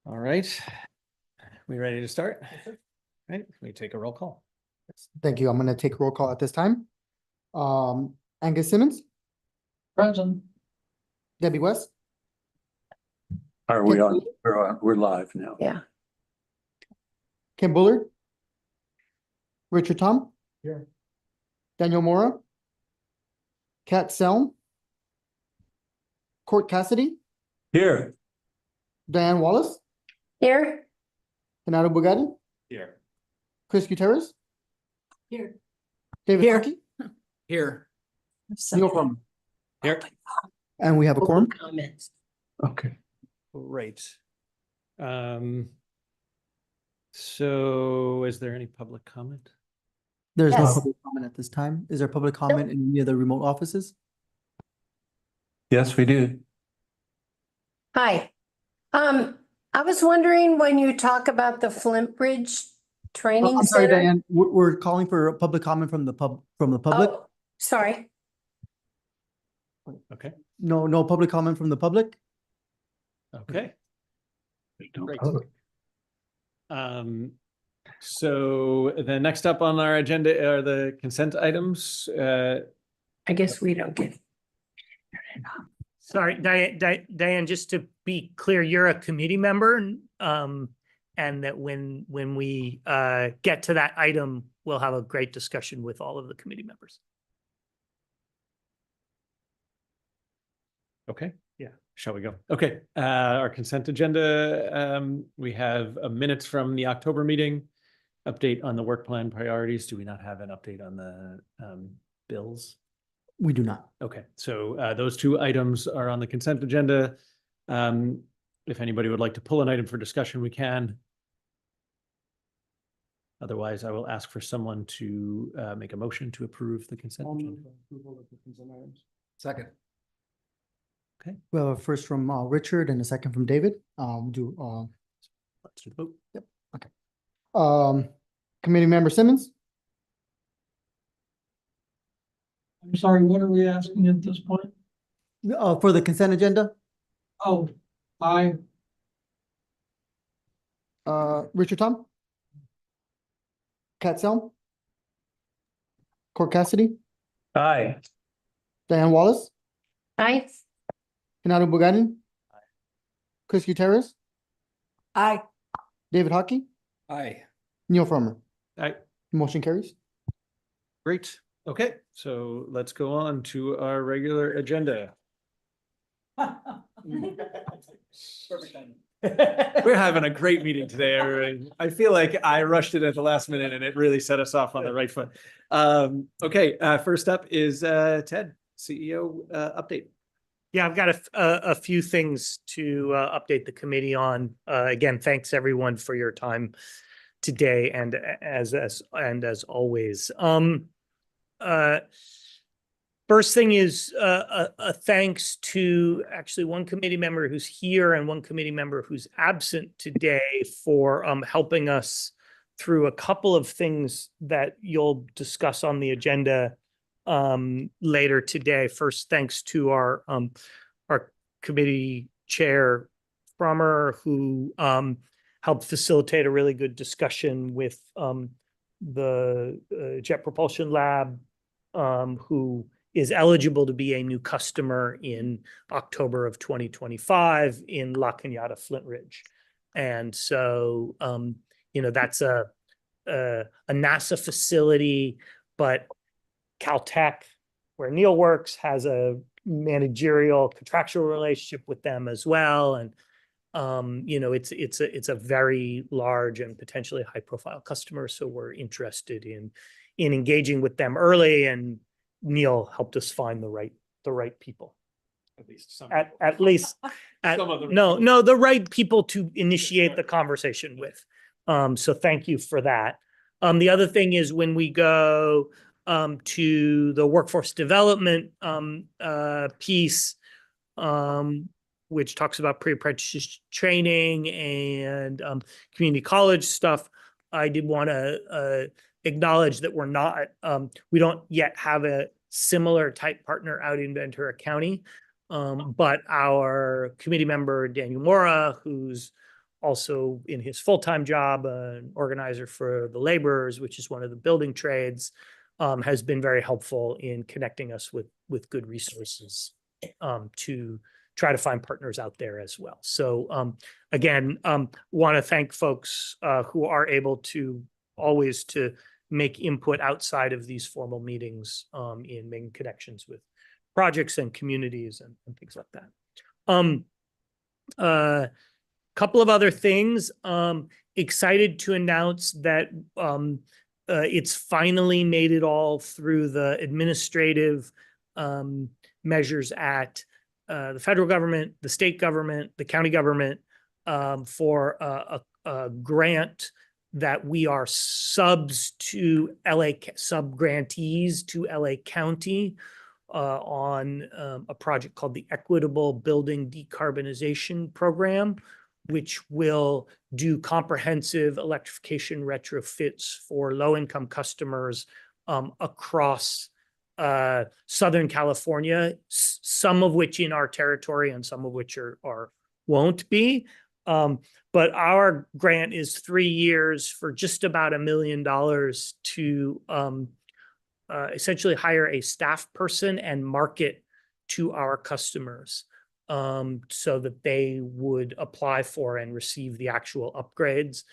All right. We ready to start? Right, we take a roll call. Thank you. I'm going to take roll call at this time. Angus Simmons, Present. Debbie West, Are we on? We're live now. Yeah. Kim Bullard, Richard Tom. Here. Daniel Mora, Kat Selm, Court Cassidy, Here. Diane Wallace, Here. Renato Bugatti, Here. Chris Gutierrez, Here. David Here. Hockey, Here. Neil Fromm. Here. And we have a quorum. Comments. Okay. Great. So is there any public comment? There's no Yes. public comment at this time. Is there public comment in any of the remote offices? Yes, we do. Hi. I was wondering when you talk about the Flint Bridge Training I'm sorry, Center. Diane. We're calling for a public comment from the public. Oh, sorry. Okay, No public comment from the public. okay. There's no Great. public. So the next up on our agenda are the consent items. I guess we don't get. Sorry, Diane, just to be clear, you're a committee member, and that when we get to that item, we'll have a great discussion with all of the committee members. Okay. Yeah. Shall we go? Okay, our consent agenda, we have minutes from the October meeting, update on the work plan priorities. Do we not have an update on the bills? We do not. Okay, so those two items are on the consent agenda. If anybody would like to pull an item for discussion, we can. Otherwise, I will ask for someone to make a motion to approve the consent agenda. Second. Okay, we have a first from Richard and a second from David. Let's do the vote. Yep. Okay. Committee member Simmons, I'm sorry, what are we asking at this point? for the consent agenda. Oh, aye. Richard Tom, Kat Selm, Court Cassidy, Aye. Diane Wallace, Aye. Renato Bugatti, Chris Gutierrez, Aye. David Hockey, Aye. Neil Frommer. Aye. Motion carries. Great. Okay, so let's go on to our regular agenda. We're having a great meeting today, everybody. I feel like I rushed it at the last minute and it really set us off on the right foot. Okay, first up is Ted, CEO update. Yeah, I've got a few things to update the committee on. Again, thanks everyone for your time today, and as always. First thing is a thanks to actually one committee member who's here and one committee member who's absent today for helping us through a couple of things that you'll discuss on the agenda later today. First, thanks to our committee chair, Frommer, who helped facilitate a really good discussion with the Jet Propulsion Lab, who is eligible to be a new customer in October of 2025 in La Cañada Flint Ridge. And so, that's a NASA facility, but Caltech, where Neil works, has a managerial contractual relationship with them as well. And, it's a very large and potentially high profile customer. So we're interested in engaging with them early, and Neil helped us find the right people. At least some. At least Some of them. no, the right people to initiate the conversation with. So thank you for that. The other thing is when we go to the workforce development piece, which talks about pre-apprenticeship training and community college stuff, I did want to acknowledge that we don't yet have a similar type partner out in Ventura County. But our committee member, Daniel Mora, who's also in his full-time job, an organizer for the laborers, which is one of the building trades, has been very helpful in connecting us with good resources to try to find partners out there as well. So again, want to thank folks who are able to always to make input outside of these formal meetings in making connections with projects and communities and things like that. Couple of other things. Excited to announce that it's finally made it all through the administrative measures at the federal government, the state government, the county government for a grant that we are subs to sub-grantees to LA County on a project called the Equitable Building Decarbonization Program, which will do comprehensive electrification retrofits for low-income customers across Southern California, some of which in our territory and some of which are won't be. But our grant is 3 years for just about $1 million to essentially hire a staff person and market to our customers so that they would apply for and receive the actual upgrades.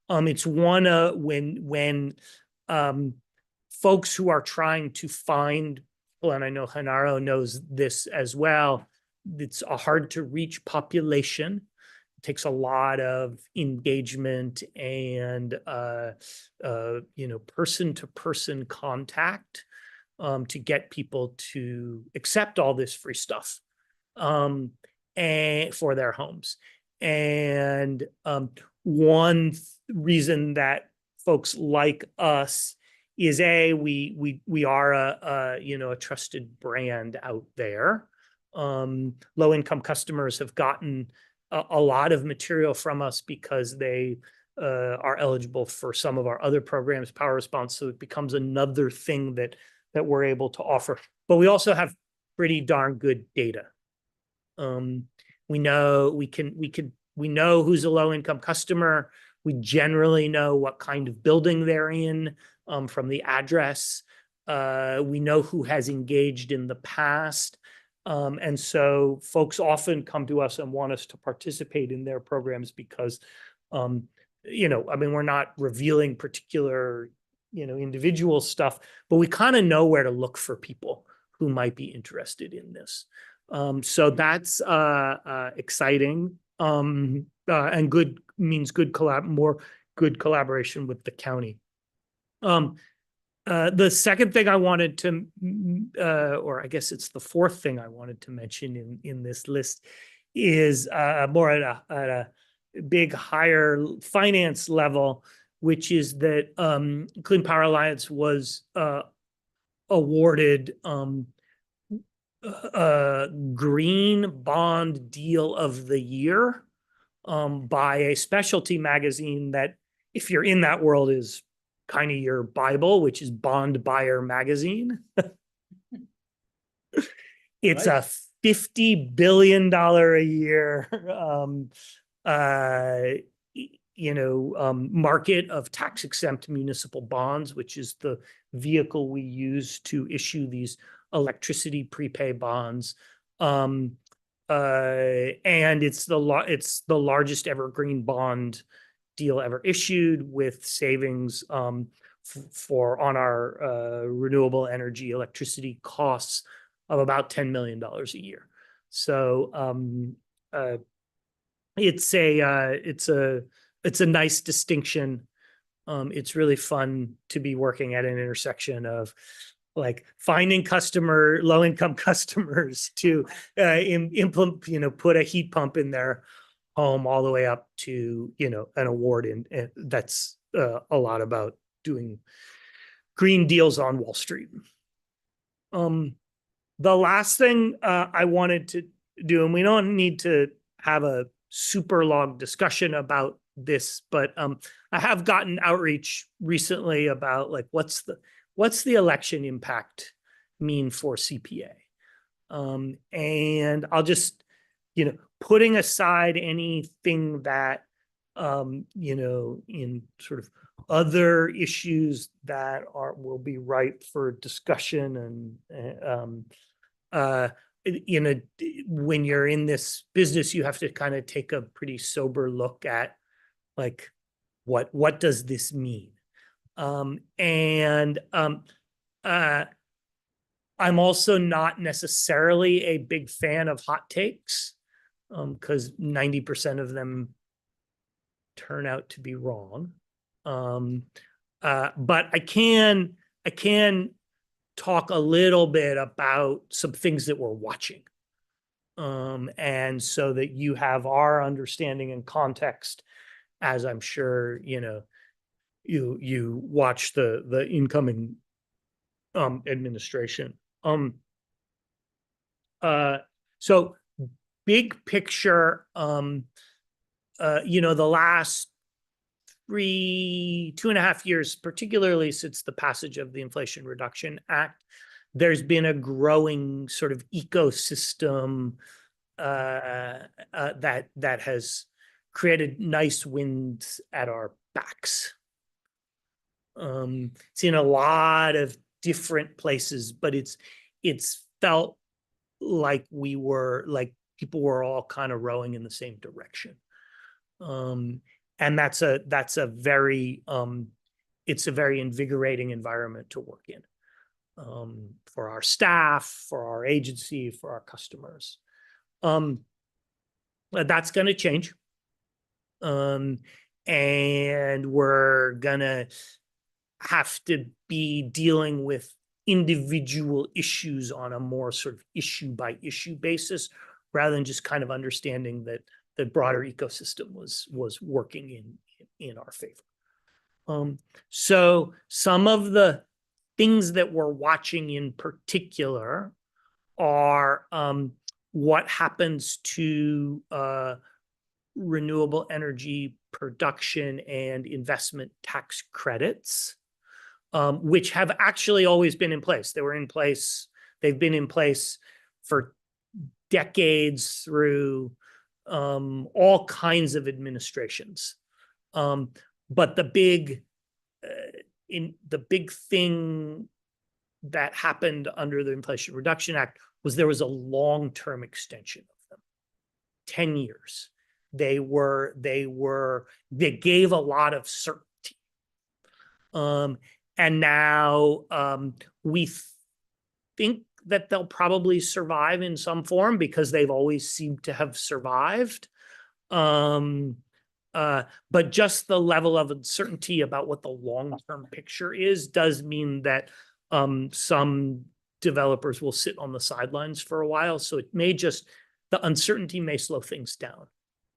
It's one when folks who are trying to find, well, and I know Genaro knows this as well, it's a hard to reach population. It takes a lot of engagement and person-to-person contact to get people to accept all this free stuff and for their homes. And one reason that folks like us is we are a trusted brand out there. Low income customers have gotten a lot of material from us because they are eligible for some of our other programs, Power Response. So it becomes another thing that we're able to offer. But we also have pretty darn good data. We know we know who's a low income customer. We generally know what kind of building they're in from the address. We know who has engaged in the past. And so folks often come to us and want us to participate in their programs because, we're not revealing particular, individual stuff, but we kind of know where to look for people who might be interested in this. So that's exciting and good means more good collaboration with the county. The second thing I wanted to, or I guess it's the fourth thing I wanted to mention in this list is more at a big higher finance level, which is that Clean Power Alliance was awarded Green Bond Deal of the Year by a specialty magazine that, if you're in that world, is kind of your Bible, which is Bond Buyer Magazine. It's a $50 billion a year market of tax-exempt municipal bonds, which is the vehicle we use to issue these electricity prepay bonds. And it's the largest ever green bond deal ever issued, with savings for on our renewable energy electricity costs of about $10 million a year. So it's a nice distinction. It's really fun to be working at an intersection of like finding low-income customers to implement, put a heat pump in their home, all the way up to, an award. And that's a lot about doing green deals on Wall Street. The last thing I wanted to do, and we don't need to have a super long discussion about this, but I have gotten outreach recently about like, what's the election impact mean for CPA? And I'll just, putting aside anything that in sort of other issues that will be ripe for discussion when you're in this business, you have to kind of take a pretty sober look at like, what does this mean? I'm also not necessarily a big fan of hot takes, because 90% of them turn out to be wrong. But I can talk a little bit about some things that we're watching. And so that you have our understanding and context, as I'm sure, you watch the incoming administration. So big picture, the last 2.5 years, particularly since the passage of the Inflation Reduction Act, there's been a growing sort of ecosystem that has created nice winds at our backs. It's in a lot of different places, but it's felt like people were all kind of rowing in the same direction. And that's a very it's a very invigorating environment to work in, for our staff, for our agency, for our customers. That's going to change. And we're going to have to be dealing with individual issues on a more sort of issue by issue basis, rather than just kind of understanding that the broader ecosystem was working in our favor. So some of the things that we're watching in particular are what happens to renewable energy production and investment tax credits, which have actually always been in place. They've been in place for decades through all kinds of administrations. But the big thing that happened under the Inflation Reduction Act was there was a long-term extension of them, 10 years. They gave a lot of certainty. And now we think that they'll probably survive in some form because they've always seemed to have survived. But just the level of uncertainty about what the long-term picture is does mean that some developers will sit on the sidelines for a while. So the uncertainty may slow things down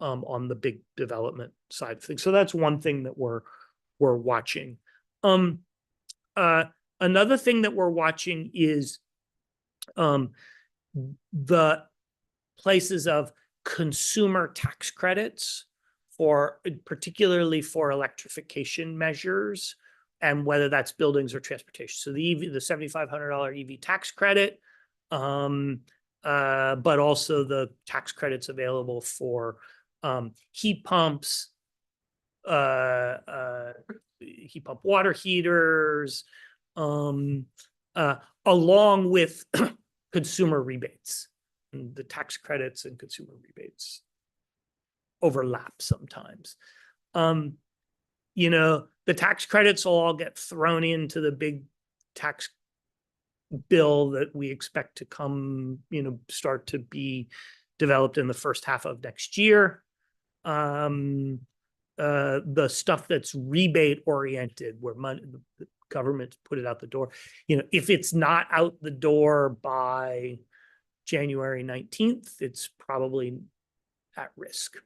on the big development side of things. So that's one thing that we're watching. Another thing that we're watching is the places of consumer tax credits particularly for electrification measures, and whether that's buildings or transportation. So the $7,500 EV tax credit, but also the tax credits available for heat pumps, heat pump water heaters, along with consumer rebates. And the tax credits and consumer rebates overlap sometimes. The tax credits will all get thrown into the big tax bill that we expect to come, start to be developed in the first half of next year. The stuff that's rebate oriented, where the government put it out the door, if it's not out the door by January 19th, it's probably at risk.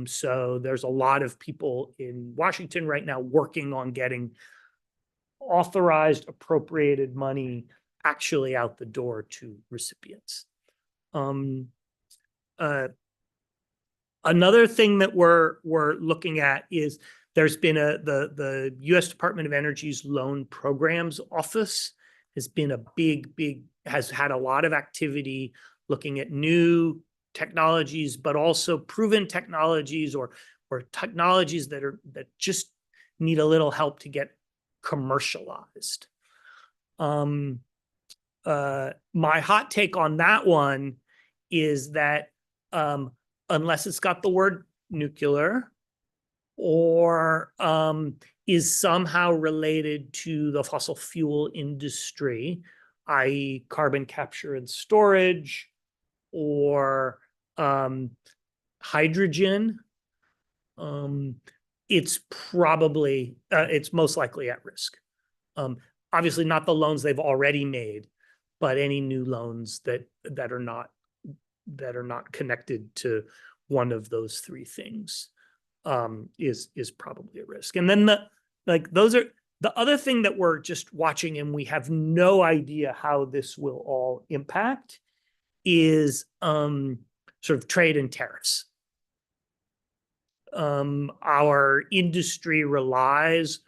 So there's a lot of people in Washington right now working on getting authorized, appropriated money actually out the door to recipients. Another thing that we're looking at is there's been the U.S. Department of Energy's Loan Programs Office has been has had a lot of activity looking at new technologies, but also proven technologies or technologies that just need a little help to get commercialized. My hot take on that one is that unless it's got the word nuclear or is somehow related to the fossil fuel industry, i.e. carbon capture and storage or hydrogen, it's probably, it's most likely at risk. Obviously not the loans they've already made, but any new loans that are not connected to one of those three things is probably a risk. And then those are the other thing that we're just watching, and we have no idea how this will all impact, is sort of trade and tariffs. Our industry relies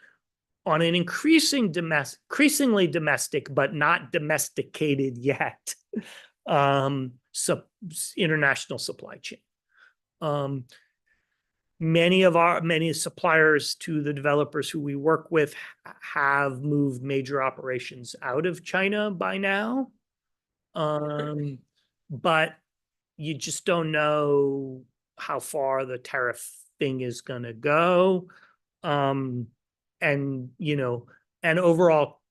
on an increasingly domestic, but not domesticated yet, international supply chain. Many suppliers to the developers who we work with have moved major operations out of China by now. But you just don't know how far the tariff thing is going to go. And overall,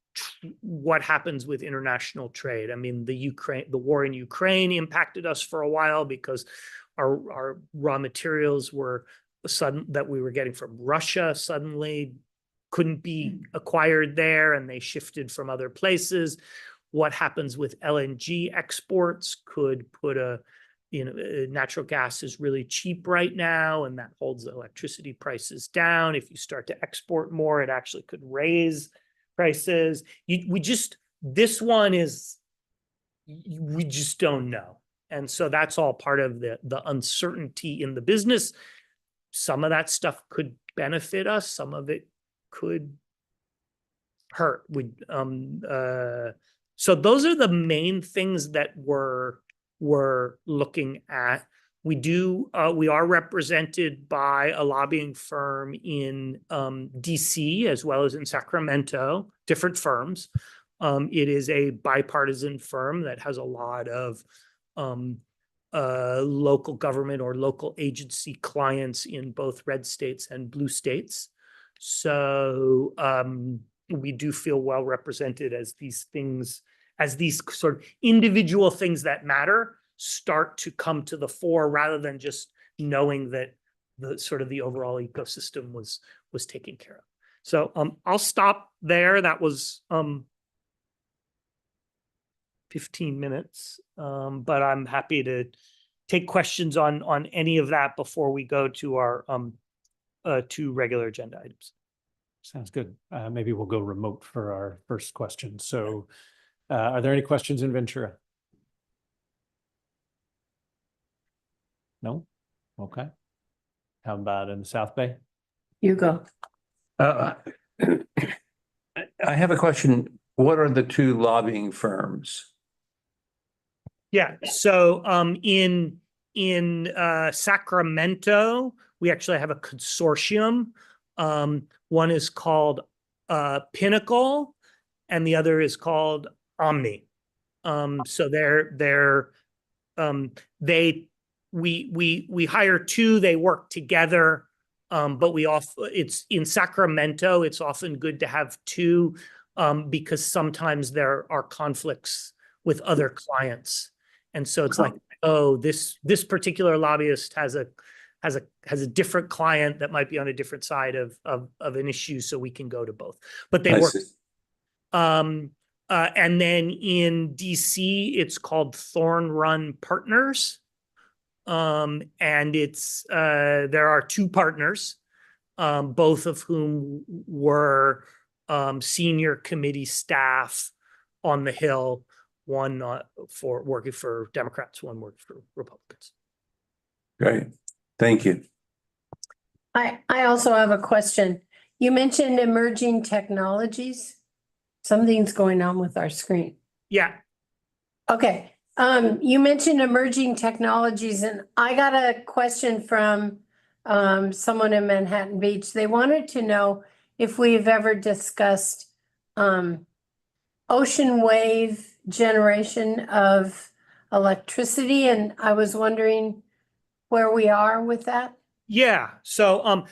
what happens with international trade. I mean, the war in Ukraine impacted us for a while because our raw materials that we were getting from Russia suddenly couldn't be acquired there, and they shifted from other places. What happens with LNG exports could put natural gas is really cheap right now, and that holds the electricity prices down. If you start to export more, it actually could raise prices. We just don't know. And so that's all part of the uncertainty in the business. Some of that stuff could benefit us. Some of it could hurt. So those are the main things that we're looking at. We are represented by a lobbying firm in DC as well as in Sacramento, different firms. It is a bipartisan firm that has a lot of local government or local agency clients in both red states and blue states. So we do feel well represented as these sort of individual things that matter start to come to the fore, rather than just knowing that the overall ecosystem was taken care of. So I'll stop there. That was 15 minutes, but I'm happy to take questions on any of that before we go to our two regular agenda items. Sounds good. Maybe we'll go remote for our first question. So are there any questions in Ventura? No? Okay. How about in the South Bay? You go. I have a question. What are the two lobbying firms? Yeah. So in Sacramento, we actually have a consortium. One is called Pinnacle, and the other is called Omni. So we hire two, they work together, but it's in Sacramento, it's often good to have two because sometimes there are conflicts with other clients. And so it's like, oh, this particular lobbyist has a different client that might be on a different side of an issue, so we can go to both. But they work. And then in DC, it's called Thorn Run Partners. And there are two partners, both of whom were senior committee staff on the Hill, one for working for Democrats, one working for Republicans. Great. Thank you. I also have a question. You mentioned emerging technologies. Something's going on with our screen. Yeah. Okay. You mentioned emerging technologies, and I got a question from someone in Manhattan Beach. They wanted to know if we've ever discussed ocean wave generation of electricity, and I was wondering where we are with that. Yeah, so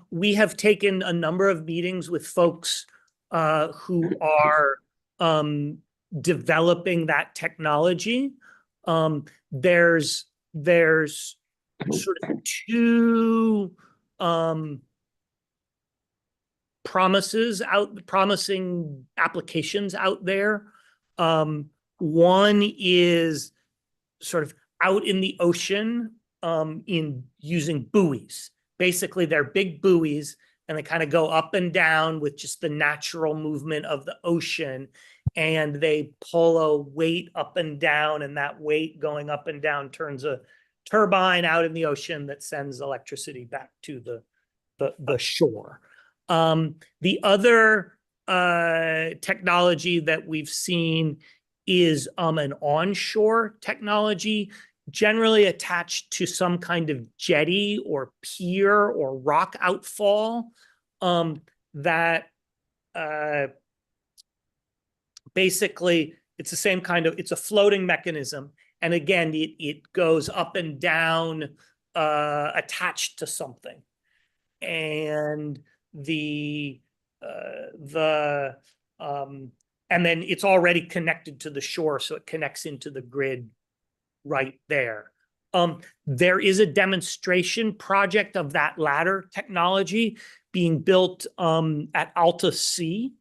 we have taken a number of meetings with folks who are developing that technology. There's sort of two promising applications out there. One is sort of out in the ocean in using buoys. Basically, they're big buoys and they kind of go up and down with just the natural movement of the ocean. And they pull a weight up and down, and that weight going up and down turns a turbine out in the ocean that sends electricity back to the shore. The other technology that we've seen is an onshore technology, generally attached to some kind of jetty or pier or rock outfall that basically it's the same kind of, it's a floating mechanism. And again, it goes up and down attached to something. And and then it's already connected to the shore, so it connects into the grid right there. There is a demonstration project of that latter technology being built at Alta Sea,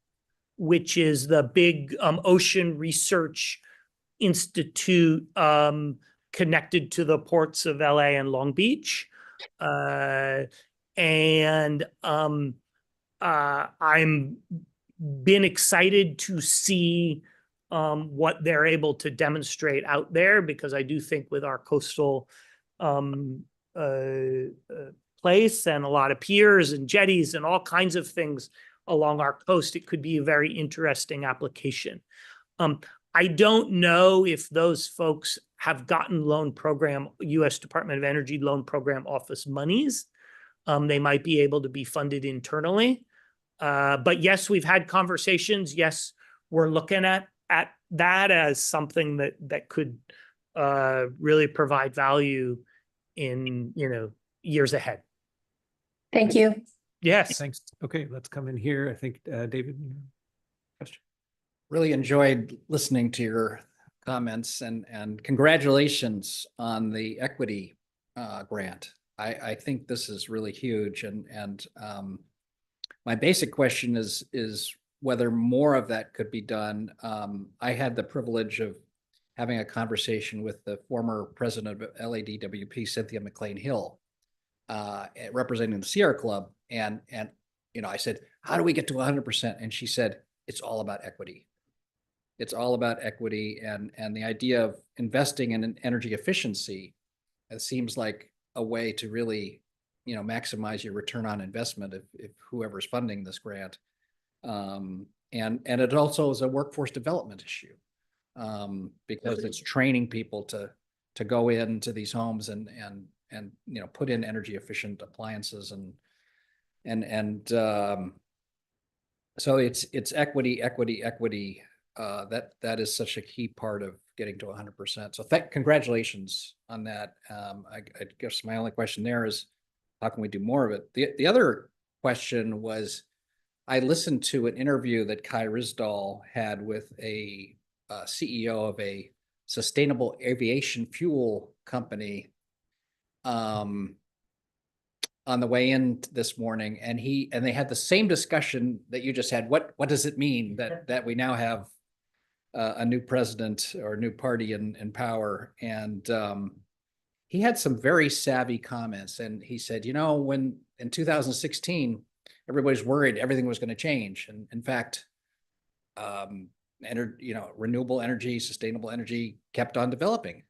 which is the big ocean research institute connected to the ports of LA and Long Beach. And I'm been excited to see what they're able to demonstrate out there, because I do think with our coastal place and a lot of piers and jetties and all kinds of things along our coast, it could be a very interesting application. I don't know if those folks have gotten loan program, U.S. Department of Energy loan program office monies. They might be able to be funded internally. But yes, we've had conversations. Yes, we're looking at that as something that could really provide value in, years ahead. Thank you. Yes. Thanks. Okay, let's come in here. I think, David, you have a question. Really enjoyed listening to your comments, and congratulations on the equity grant. I think this is really huge, and my basic question is whether more of that could be done. I had the privilege of having a conversation with the former president of LADWP, Cynthia McLean Hill, representing the Sierra Club, and I said, how do we get to 100%? And she said, it's all about equity. It's all about equity, and the idea of investing in energy efficiency. It seems like a way to really, maximize your return on investment if whoever's funding this grant. And it also is a workforce development issue, because it's training people to go into these homes and put in energy efficient appliances so it's equity. That is such a key part of getting to 100%. So congratulations on that. I guess my only question there is, how can we do more of it? The other question was, I listened to an interview that Kai Rizdal had with a CEO of a sustainable aviation fuel company on the way in this morning, and they had the same discussion that you just had. What does it mean that we now have a new president or a new party in power? And he had some very savvy comments, and he said, when in 2016 everybody's worried everything was going to change, and in fact, renewable energy, sustainable energy kept on developing,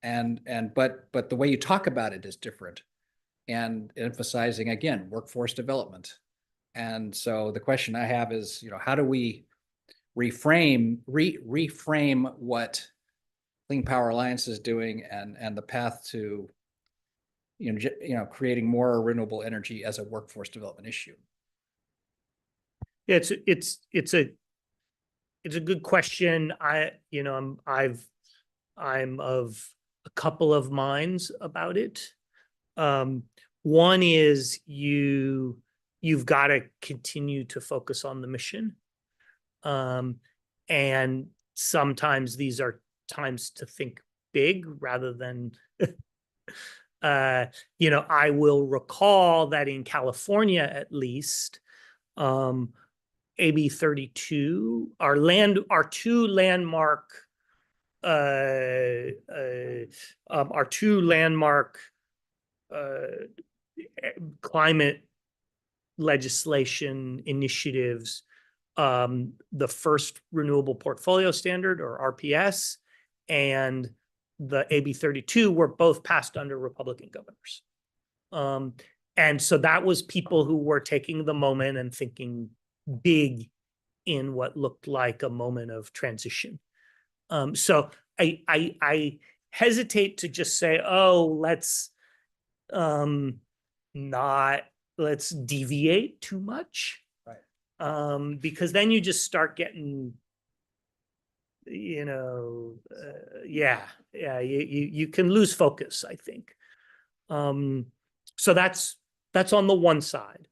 but the way you talk about it is different, and emphasizing again workforce development. And so the question I have is, how do we reframe what Clean Power Alliance is doing and the path to, creating more renewable energy as a workforce development issue. Yeah, it's a good question. I'm of a couple of minds about it. One is you've got to continue to focus on the mission. And sometimes these are times to think big rather than I will recall that in California, at least, AB 32, our two landmark climate legislation initiatives, the first renewable portfolio standard, or RPS, and the AB 32 were both passed under Republican governors. And so that was people who were taking the moment and thinking big in what looked like a moment of transition. So I hesitate to just say, oh, let's deviate too much. Right. Because then you just start getting, you can lose focus, I think. So that's on the one side.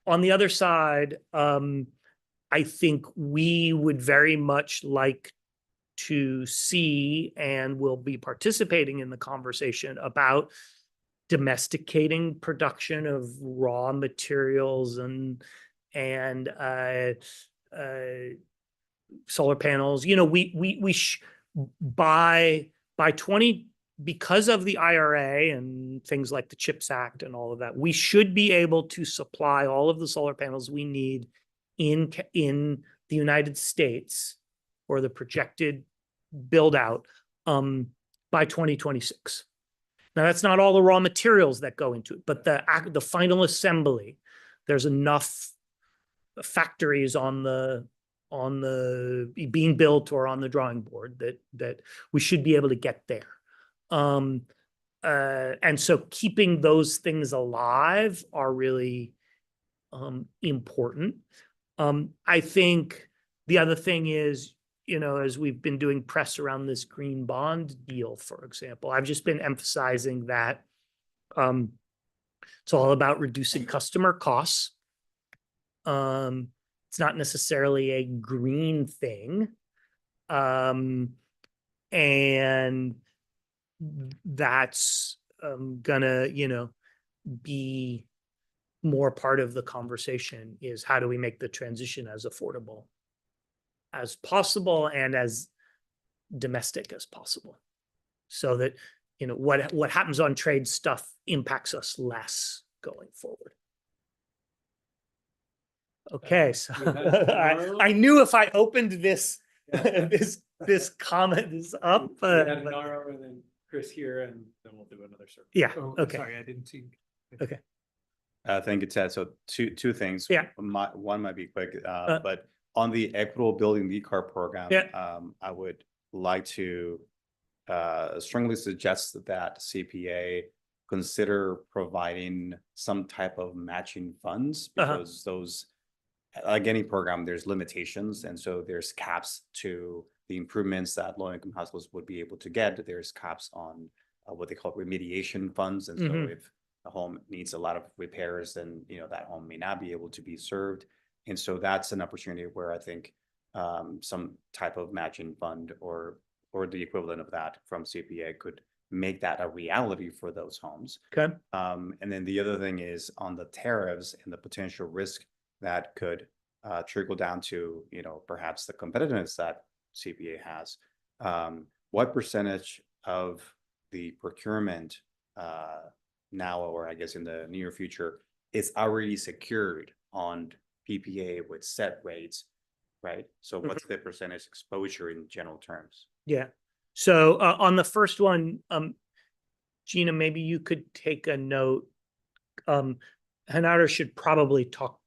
On the other side, I think we would very much like to see and will be participating in the conversation about domesticating production of raw materials and solar panels. Because of the IRA and things like the CHIPS Act and all of that, we should be able to supply all of the solar panels we need in the United States, or the projected build out, by 2026. Now, that's not all the raw materials that go into it, but the final assembly, there's enough factories on the being built or on the drawing board that we should be able to get there. And so keeping those things alive are really important. I think the other thing is, as we've been doing press around this green bond deal, for example, I've just been emphasizing that it's all about reducing customer costs. It's not necessarily a green thing. And that's gonna, be more part of the conversation, is how do we make the transition as affordable as possible and as domestic as possible, so that what happens on trade stuff impacts us less going forward. Okay, so I knew if I opened this this comment is up. Naro and then Chris here, and then we'll do another circle. Yeah. Oh, Okay. Sorry, I didn't see. Okay. Thank you, Ted. So two things. Yeah. One might be quick, but on the Equitable Building Decarb program, Yeah. I would like to strongly suggest that CPA consider providing some type of matching funds, because those, like any program, there's limitations, and so there's caps to the improvements that low-income households would be able to get. There's caps on what they call remediation funds, and so if a home needs a lot of repairs, then that home may not be able to be served. And so that's an opportunity where I think some type of matching fund or the equivalent of that from CPA could make that a reality for those homes. Okay. And then the other thing is on the tariffs and the potential risk that could trickle down to perhaps the competitiveness that CPA has. What percentage of the procurement now, or I guess in the near future, is already secured on PPA with set rates, right? So what's the percentage exposure in general terms? Yeah. So on the first one, Gina, maybe you could take a note. Hanada should probably talk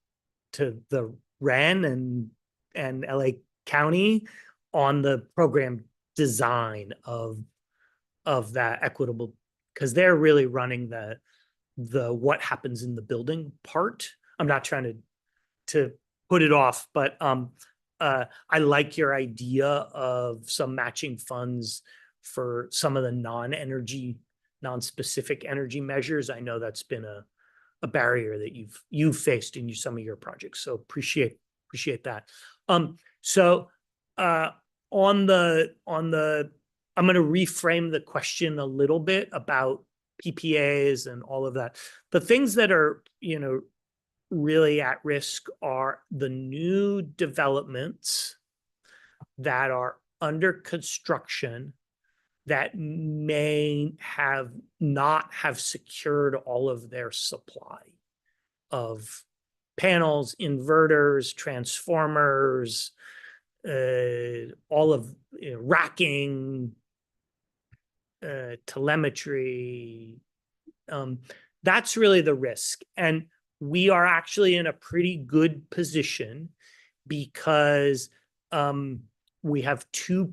to the REN and LA County on the program design of that equitable, because they're really running the what happens in the building part. I'm not trying to put it off, but I like your idea of some matching funds for some of the non-specific energy measures. I know that's been a barrier that you've faced in some of your projects. So appreciate that. So on the I'm going to reframe the question a little bit about PPAs and all of that. The things that are, really at risk are the new developments that are under construction that may not have secured all of their supply of panels, inverters, transformers, all of racking, telemetry. That's really the risk. And we are actually in a pretty good position because we have two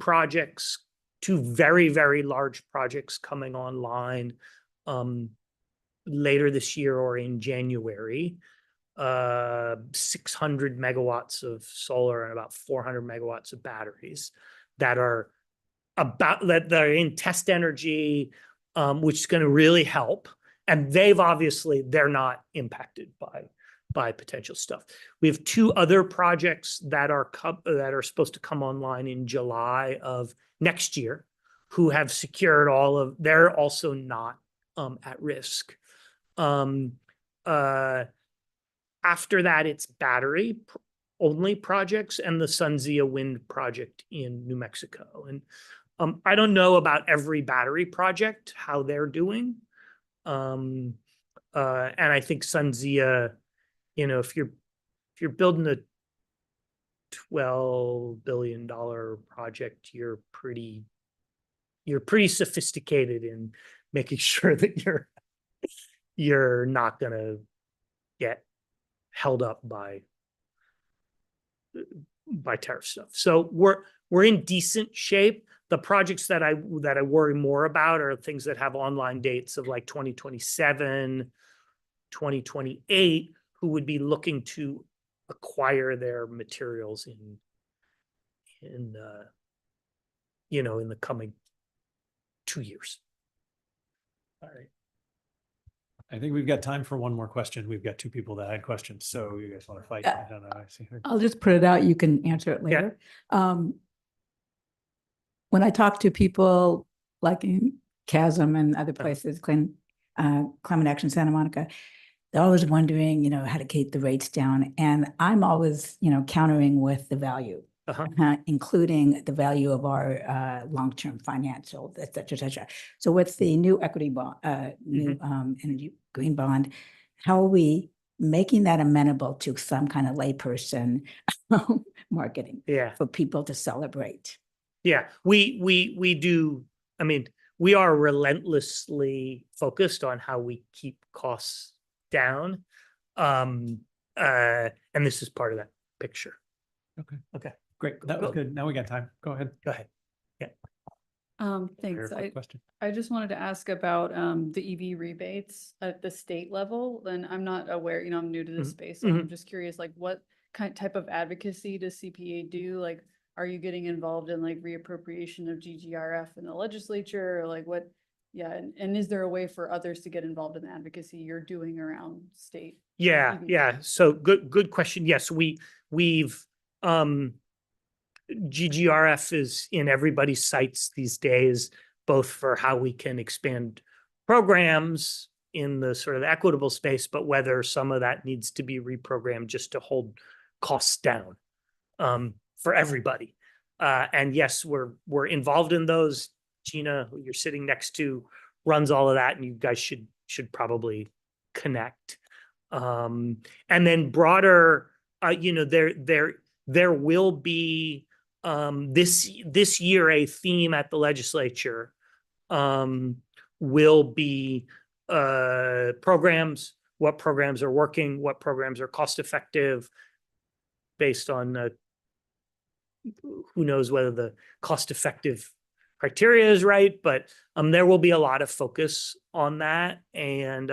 very, very large projects coming online later this year or in January. 600 megawatts of solar and about 400 megawatts of batteries that are in test energy, which is going to really help. And they're not impacted by potential stuff. We have two other projects that are supposed to come online in July of next year, who have secured they're also not at risk. After that, it's battery only projects and the SunZia wind project in New Mexico. And I don't know about every battery project, how they're doing. And I think SunZia, if you're building a $12 billion project, you're pretty sophisticated in making sure that you're not going to get held up by tariff stuff. So we're in decent shape. The projects that I worry more about are things that have online dates of like 2027, 2028, who would be looking to acquire their materials in the coming 2 years. All right. I think we've got time for one more question. We've got two people that had questions, so you guys want to fight? Yeah. I don't know. I see her. I'll just put it out. You can answer it later. When I talk to people like in Chasm and other places, Climate Action Santa Monica, they're always wondering, how to keep the rates down. And I'm always, countering with the value, including the value of our long-term financial, et cetera, et cetera. So what's the new equity bond, energy green bond? How are we making that amenable to some kind of layperson marketing for people to celebrate? Yeah, we do. I mean, we are relentlessly focused on how we keep costs down. And this is part of that picture. Okay. Great. That was good. Now we got time. Go ahead. Yeah. Thanks. Question. I just wanted to ask about the EV rebates at the state level. And I'm not aware, I'm new to this space. So I'm just curious, like what type of advocacy does CPA do? Like, are you getting involved in like reappropriation of GGRF in the legislature, or like what? Yeah. And is there a way for others to get involved in the advocacy you're doing around state? Yeah. So good question. Yes, we've GGRF is in everybody's sights these days, both for how we can expand programs in the sort of equitable space, but whether some of that needs to be reprogrammed just to hold costs down for everybody. And yes, we're involved in those. Gina, who you're sitting next to, runs all of that, and you guys should probably connect. And then broader, there will be this year a theme at the legislature will be programs, what programs are working, what programs are cost effective, based on who knows whether the cost effective criteria is right, but there will be a lot of focus on that. And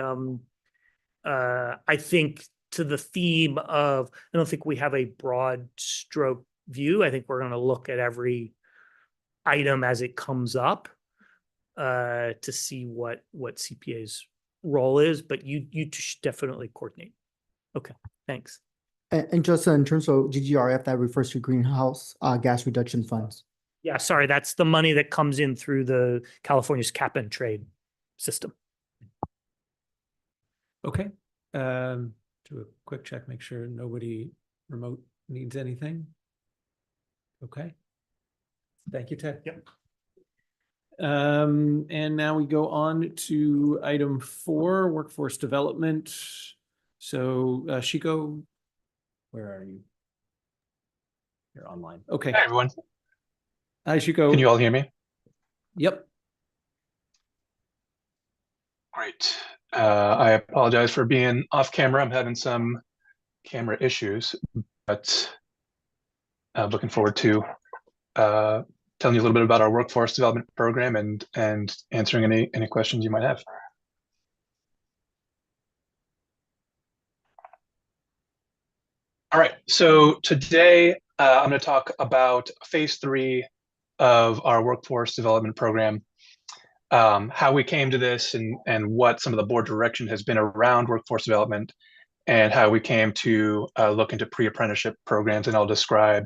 I think to the theme of, I don't think we have a broad stroke view. I think we're going to look at every item as it comes up to see what CPA's role is, but you should definitely coordinate. Okay, thanks. And just in terms of GGRF, that refers to greenhouse gas reduction funds. Yeah, sorry, that's the money that comes in through the California's cap and trade system. Okay. Do a quick check, make sure nobody remote needs anything. Okay. Thank you, Ted. Yep. And now we go on to item 4, workforce development. So, Shiko, where are you? You're online. Okay. Hi, everyone. Hi, Shiko. Can you all hear me? Yep. Great. I apologize for being off camera. I'm having some camera issues, but I'm looking forward to telling you a little bit about our workforce development program and answering any questions you might have. All right, so today I'm going to talk about phase 3 of our workforce development program, how we came to this and what some of the board direction has been around workforce development, and how we came to look into pre-apprenticeship programs. And I'll describe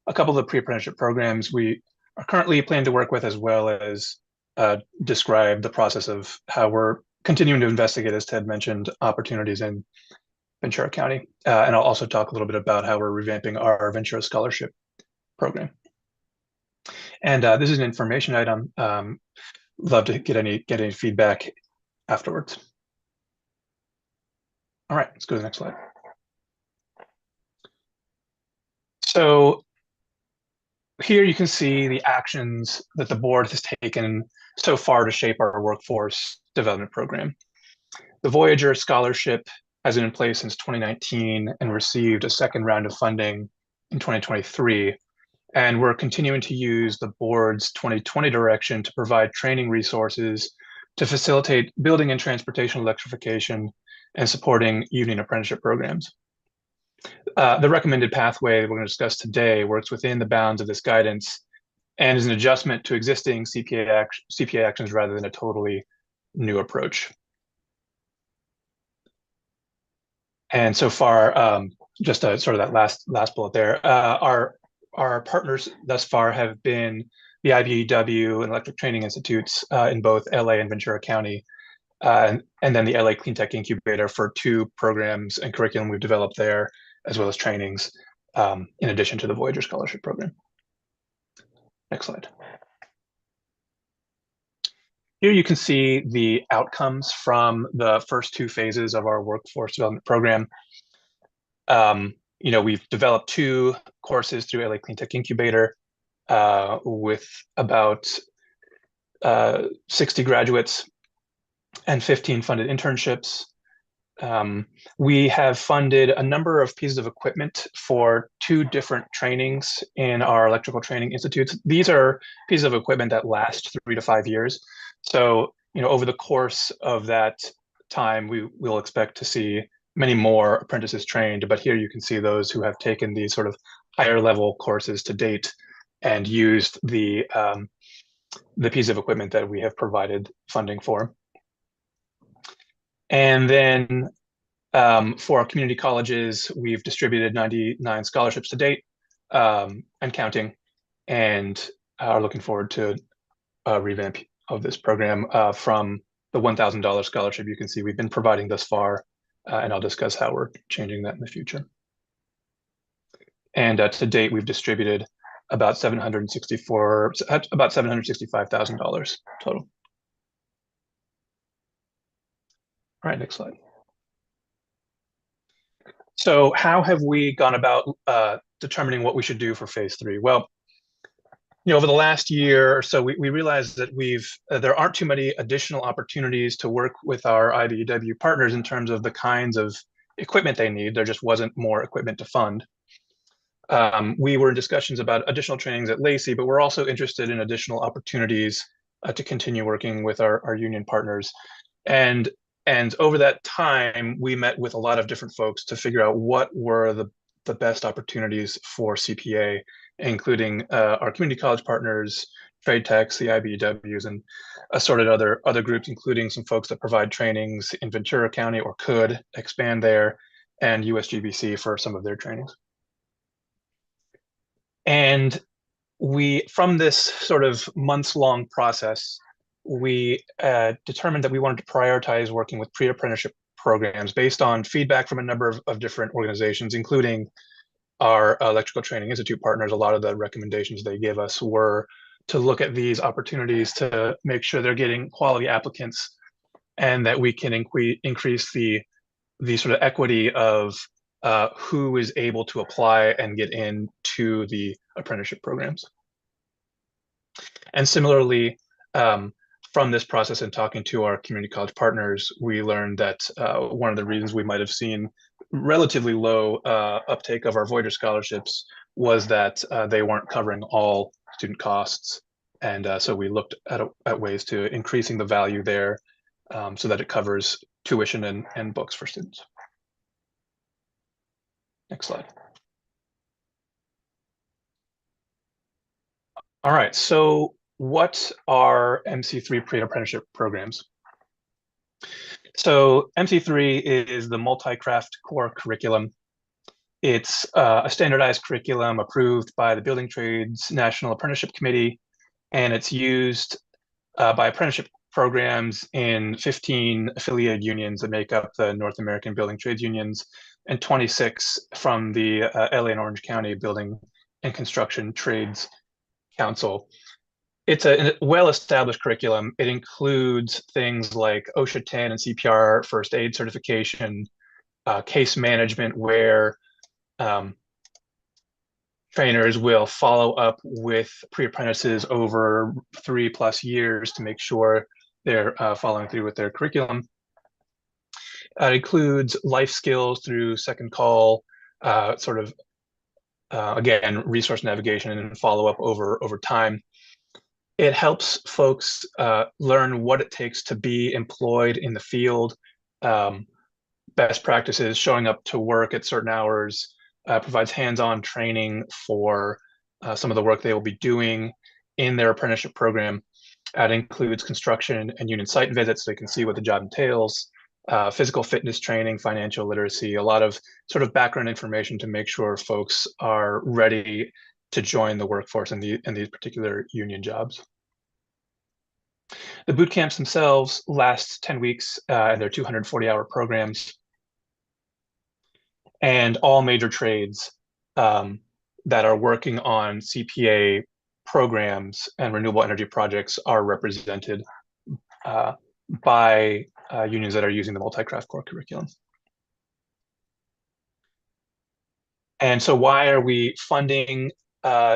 a couple of the pre-apprenticeship programs we are currently planning to work with, as well as describe the process of how we're continuing to investigate, as Ted mentioned, opportunities in Ventura County. And I'll also talk a little bit about how we're revamping our Ventura Scholarship program. And this is an information item. Love to get any feedback afterwards. All right, let's go to the next slide. So here you can see the actions that the board has taken so far to shape our workforce development program. The Voyager Scholarship has been in place since 2019 and received a second round of funding in 2023. And we're continuing to use the board's 2020 direction to provide training resources to facilitate building and transportation electrification and supporting evening apprenticeship programs. The recommended pathway we're going to discuss today works within the bounds of this guidance and is an adjustment to existing CPA actions rather than a totally new approach. And so far, just sort of that last bullet there, our partners thus far have been the IBEW and Electric Training Institutes in both LA and Ventura County, and then the LA Clean Tech Incubator for 2 programs and curriculum we've developed there, as well as trainings, in addition to the Voyager Scholarship Program. Next slide. Here you can see the outcomes from the first 2 phases of our workforce development program. We've developed 2 courses through LA Clean Tech Incubator with about 60 graduates and 15 funded internships. We have funded a number of pieces of equipment for 2 different trainings in our electrical training institutes. These are pieces of equipment that last 3 to 5 years. So, over the course of that time, we will expect to see many more apprentices trained. But here you can see those who have taken these sort of higher level courses to date and used the piece of equipment that we have provided funding for. And then for our community colleges, we've distributed 99 scholarships to date and counting, and are looking forward to a revamp of this program from the $1,000 scholarship you can see we've been providing thus far, and I'll discuss how we're changing that in the future. And to date, we've distributed about $765,000 total. All right, next slide. So how have we gone about determining what we should do for phase 3? Well, over the last year or so, we realized that there aren't too many additional opportunities to work with our IBEW partners in terms of the kinds of equipment they need. There just wasn't more equipment to fund. We were in discussions about additional trainings at Lacey, but we're also interested in additional opportunities to continue working with our union partners. And over that time, we met with a lot of different folks to figure out what were the best opportunities for CPA, including our community college partners, trade techs, the IBEWs, and assorted other groups, including some folks that provide trainings in Ventura County or could expand there, and USGBC for some of their trainings. And from this sort of months-long process, we determined that we wanted to prioritize working with pre-apprenticeship programs based on feedback from a number of different organizations, including our Electrical Training Institute partners. A lot of the recommendations they gave us were to look at these opportunities to make sure they're getting quality applicants, and that we can increase the sort of equity of who is able to apply and get into the apprenticeship programs. And similarly, from this process and talking to our community college partners, we learned that one of the reasons we might have seen relatively low uptake of our Voyager scholarships was that they weren't covering all student costs. And so we looked at ways to increasing the value there so that it covers tuition and books for students. Next slide. All right, so what are MC3 pre-apprenticeship programs? So MC3 is the multi-craft core curriculum. It's a standardized curriculum approved by the Building Trades National Apprenticeship Committee, and it's used by apprenticeship programs in 15 affiliated unions that make up the North American Building Trades Unions, and 26 from the LA and Orange County Building and Construction Trades Council. It's a well-established curriculum. It includes things like OSHA 10 and CPR first aid certification, case management, where trainers will follow up with pre-apprentices over 3+ years to make sure they're following through with their curriculum. It includes life skills through second call, again, resource navigation and follow-up over time. It helps folks learn what it takes to be employed in the field, best practices, showing up to work at certain hours, provides hands-on training for some of the work they will be doing in their apprenticeship program. That includes construction and union site visits so they can see what the job entails, physical fitness training, financial literacy, a lot of sort of background information to make sure folks are ready to join the workforce in these particular union jobs. The boot camps themselves last 10 weeks, and they're 240-hour programs. And all major trades that are working on CPA programs and renewable energy projects are represented by unions that are using the multi-craft core curriculum. And so why are we funding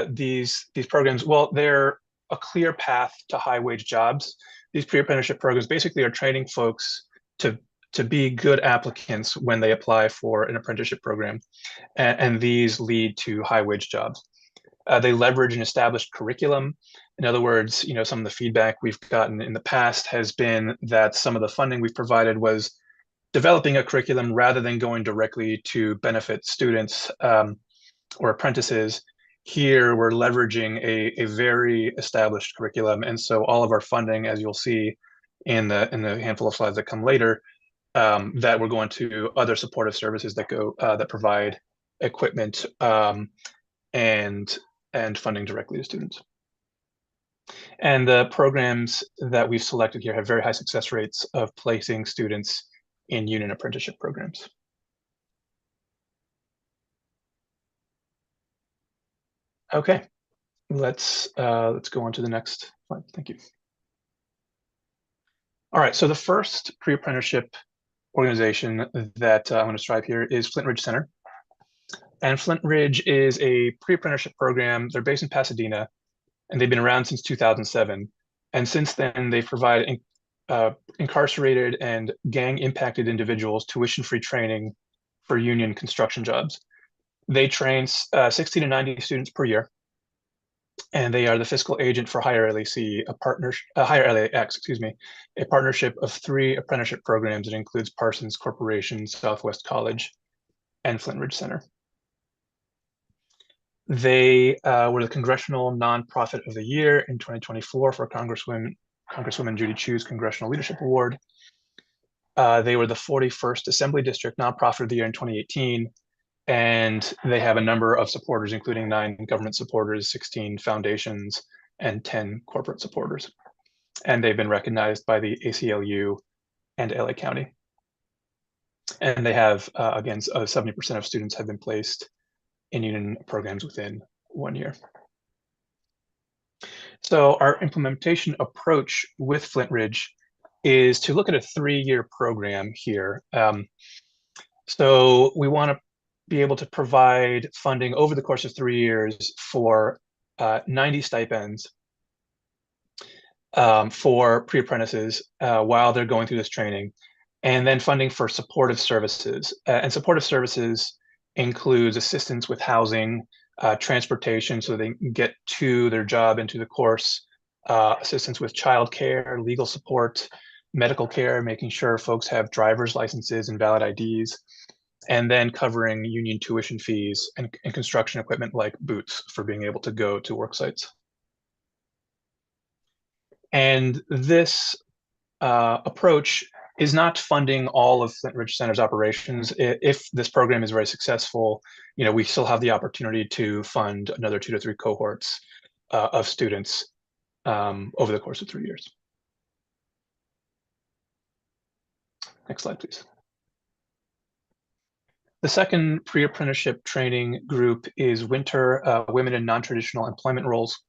these programs? Well, they're a clear path to high wage jobs. These pre-apprenticeship programs basically are training folks to be good applicants when they apply for an apprenticeship program. And these lead to high wage jobs. They leverage an established curriculum. In other words, some of the feedback we've gotten in the past has been that some of the funding we've provided was developing a curriculum rather than going directly to benefit students or apprentices. Here, we're leveraging a very established curriculum. And so all of our funding, as you'll see in the handful of slides that come later, that we're going to other supportive services that provide equipment and funding directly to students. And the programs that we've selected here have very high success rates of placing students in union apprenticeship programs. Okay, let's go on to the next slide. Thank you. All right, so the first pre-apprenticeship organization that I'm going to describe here is Flint Ridge Center. And Flint Ridge is a pre-apprenticeship program. They're based in Pasadena, and they've been around since 2007. And since then, they provide incarcerated and gang-impacted individuals tuition-free training for union construction jobs. They train 60 to 90 students per year, and they are the fiscal agent for Higher LAC, Higher LAX, excuse me, a partnership of 3 apprenticeship programs that includes Parsons Corporation, Southwest College, and Flint Ridge Center. They were the Congressional Nonprofit of the Year in 2024 for Congresswoman Judy Chu's Congressional Leadership Award. They were the 41st Assembly District Nonprofit of the Year in 2018, and they have a number of supporters, including 9 government supporters, 16 foundations, and 10 corporate supporters. And they've been recognized by the ACLU and LA County. And they have, again, 70% of students have been placed in union programs within 1 year. So our implementation approach with Flint Ridge is to look at a 3-year program here. So we want to be able to provide funding over the course of 3 years for 90 stipends for pre-apprentices while they're going through this training, and then funding for supportive services. And supportive services includes assistance with housing, transportation so they can get to their job and to the course, assistance with childcare, legal support, medical care, making sure folks have driver's licenses and valid IDs, and then covering union tuition fees and construction equipment like boots for being able to go to work sites. And this approach is not funding all of Flint Ridge Center's operations. If this program is very successful, we still have the opportunity to fund another 2 to 3 cohorts of students over the course of 3 years. Next slide, please. The second pre-apprenticeship training group is Winter Women in Non-Traditional Employment Roles.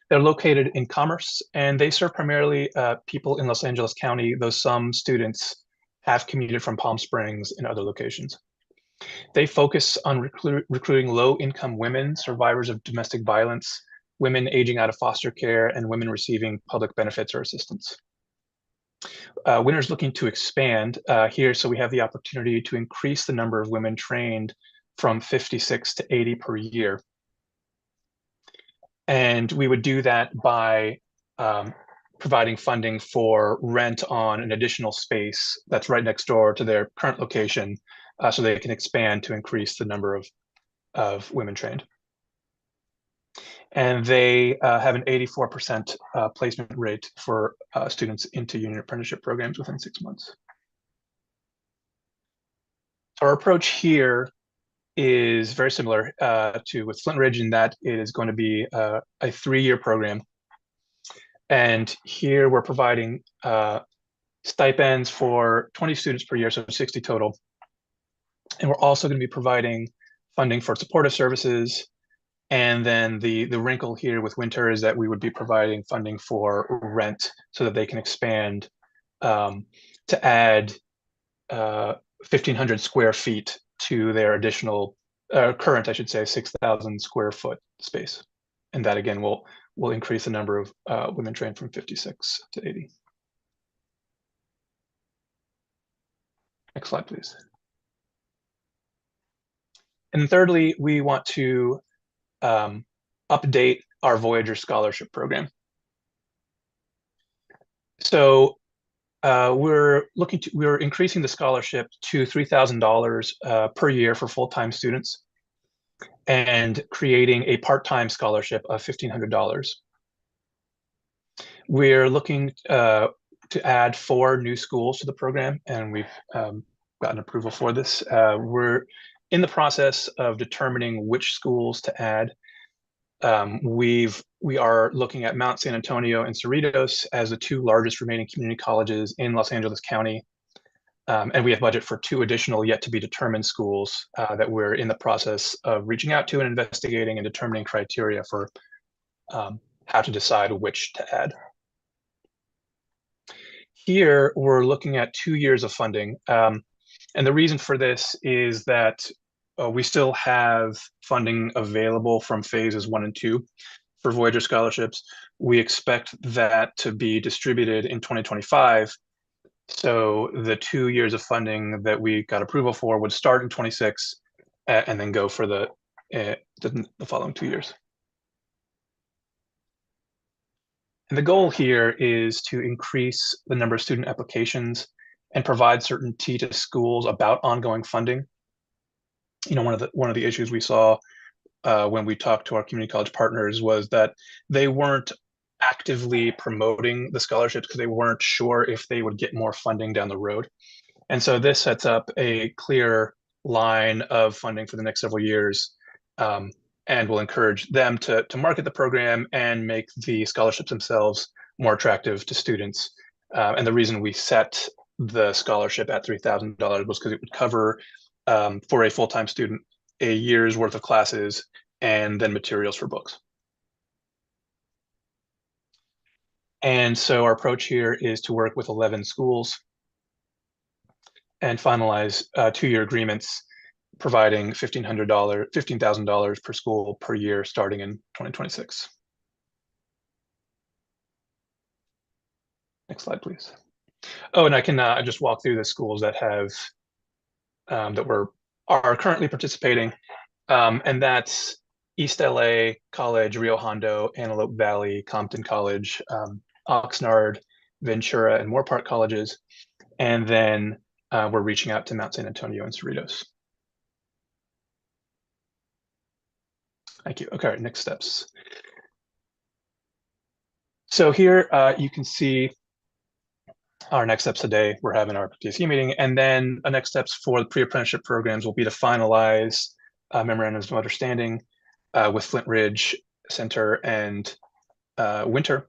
They're located in Commerce, and they serve primarily people in Los Angeles County, though some students have commuted from Palm Springs and other locations. They focus on recruiting low-income women, survivors of domestic violence, women aging out of foster care, and women receiving public benefits or assistance. Winter's looking to expand here, so we have the opportunity to increase the number of women trained from 56 to 80 per year. And we would do that by providing funding for rent on an additional space that's right next door to their current location, so they can expand to increase the number of women trained. And they have an 84% placement rate for students into union apprenticeship programs within 6 months. Our approach here is very similar to with Flint Ridge in that it is going to be a 3-year program. And here we're providing stipends for 20 students per year, so 60 total. And we're also going to be providing funding for supportive services. And then the wrinkle here with Winter is that we would be providing funding for rent so that they can expand to add 1,500 square feet to their additional current, I should say, 6,000 square foot space. And that again will increase the number of women trained from 56 to 80. Next slide, please. And thirdly, we want to update our Voyager Scholarship Program. So we're increasing the scholarship to $3,000 per year for full-time students and creating a part-time scholarship of $1,500. We're looking to add 4 new schools to the program, and we've gotten approval for this. We're in the process of determining which schools to add. We are looking at Mount San Antonio and Cerritos as the 2 largest remaining community colleges in Los Angeles County. And we have budget for 2 additional yet to be determined schools that we're in the process of reaching out to and investigating and determining criteria for how to decide which to add. Here, we're looking at 2 years of funding. And the reason for this is that we still have funding available from phases 1 and 2 for Voyager scholarships. We expect that to be distributed in 2025. So the 2 years of funding that we got approval for would start in 26 and then go for the following 2 years. And the goal here is to increase the number of student applications and provide certainty to schools about ongoing funding. You know, one of the issues we saw when we talked to our community college partners was that they weren't actively promoting the scholarships because they weren't sure if they would get more funding down the road. And so this sets up a clear line of funding for the next several years, and will encourage them to market the program and make the scholarships themselves more attractive to students. And the reason we set the scholarship at $3,000 was because it would cover, for a full-time student, a year's worth of classes and then materials for books. And so our approach here is to work with 11 schools and finalize 2-year agreements providing $15,000 per school per year starting in 2026. Next slide, please. Oh, and I can just walk through the schools that have are currently participating, and that's East LA College, Rio Hondo, Antelope Valley, Compton College, Oxnard, Ventura, and Moorpark colleges. And then we're reaching out to Mount San Antonio and Cerritos. Thank you. Okay, next steps. So here you can see our next steps today. We're having our PTSD meeting, and then the next steps for the pre-apprenticeship programs will be to finalize memorandums of understanding with Flint Ridge Center and Winter.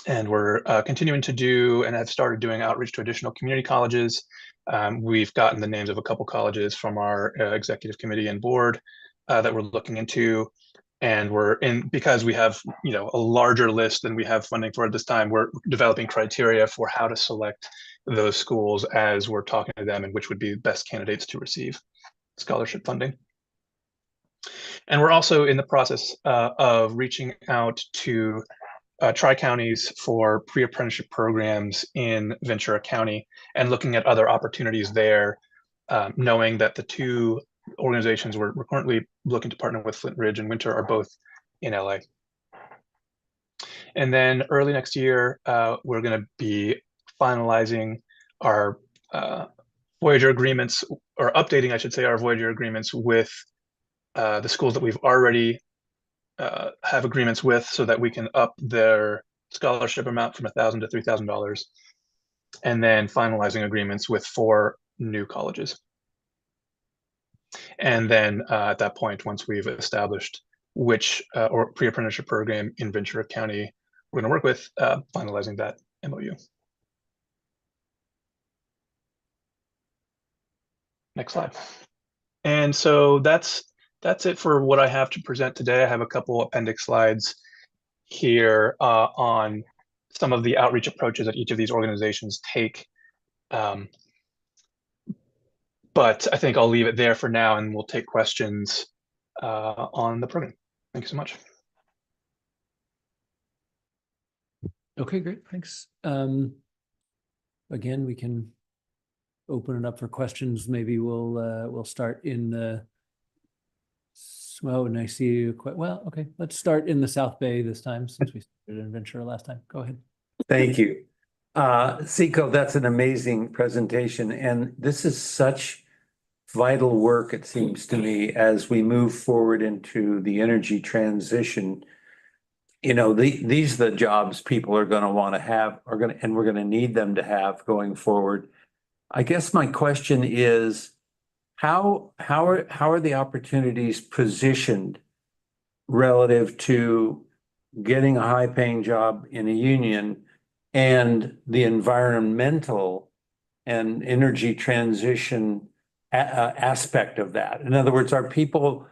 And we're continuing to do and have started doing outreach to additional community colleges. We've gotten the names of a couple colleges from our executive committee and board that we're looking into. And we're in, because we have, you know, a larger list than we have funding for at this time, we're developing criteria for how to select those schools as we're talking to them and which would be the best candidates to receive scholarship funding. And we're also in the process of reaching out to tri-counties for pre-apprenticeship programs in Ventura County and looking at other opportunities there, knowing that the two organizations we're currently looking to partner with, Flint Ridge and Winter, are both in LA. And then early next year, we're going to be finalizing our Voyager agreements, or updating, I should say, our Voyager agreements with the schools that we've already have agreements with, so that we can up their scholarship amount from $1,000 to $3,000, and then finalizing agreements with 4 new colleges. And then at that point, once we've established which or pre-apprenticeship program in Ventura County we're going to work with, finalizing that MOU. Next slide. And so that's it for what I have to present today. I have a couple appendix slides here on some of the outreach approaches that each of these organizations take. But I think I'll leave it there for now, and we'll take questions on the program. Thank you so much. Okay, great, thanks. Again, we can open it up for questions. Maybe we'll start in the, well, and I see you quite well. Okay, let's start in the South Bay this time, since we started in Ventura last time. Go ahead. Thank you. Seco, that's an amazing presentation. And this is such vital work, it seems to me, as we move forward into the energy transition. You know, these are the jobs people are going to want to have, and we're going to need them to have going forward. I guess my question is, how are the opportunities positioned relative to getting a high-paying job in a union and the environmental and energy transition aspect of that? In other words, are people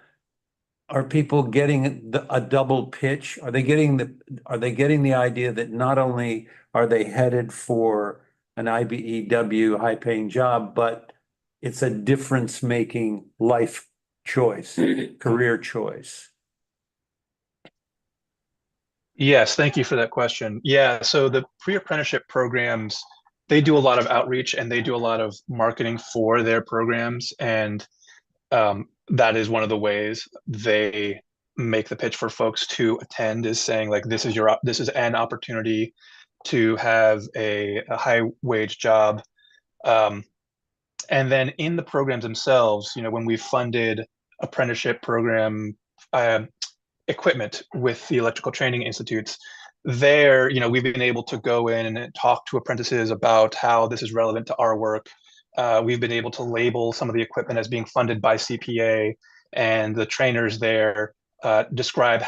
getting a double pitch? Are they getting the idea that not only are they headed for an IBEW high-paying job, but it's a difference-making life choice, career choice? Yes, thank you for that question. Yeah, so the pre-apprenticeship programs, they do a lot of outreach and they do a lot of marketing for their programs. And that is one of the ways they make the pitch for folks to attend, is saying like, this is an opportunity to have a high wage job. And then in the programs themselves, when we funded apprenticeship program equipment with the electrical training institutes, there, we've been able to go in and talk to apprentices about how this is relevant to our work. We've been able to label some of the equipment as being funded by CPA, and the trainers there describe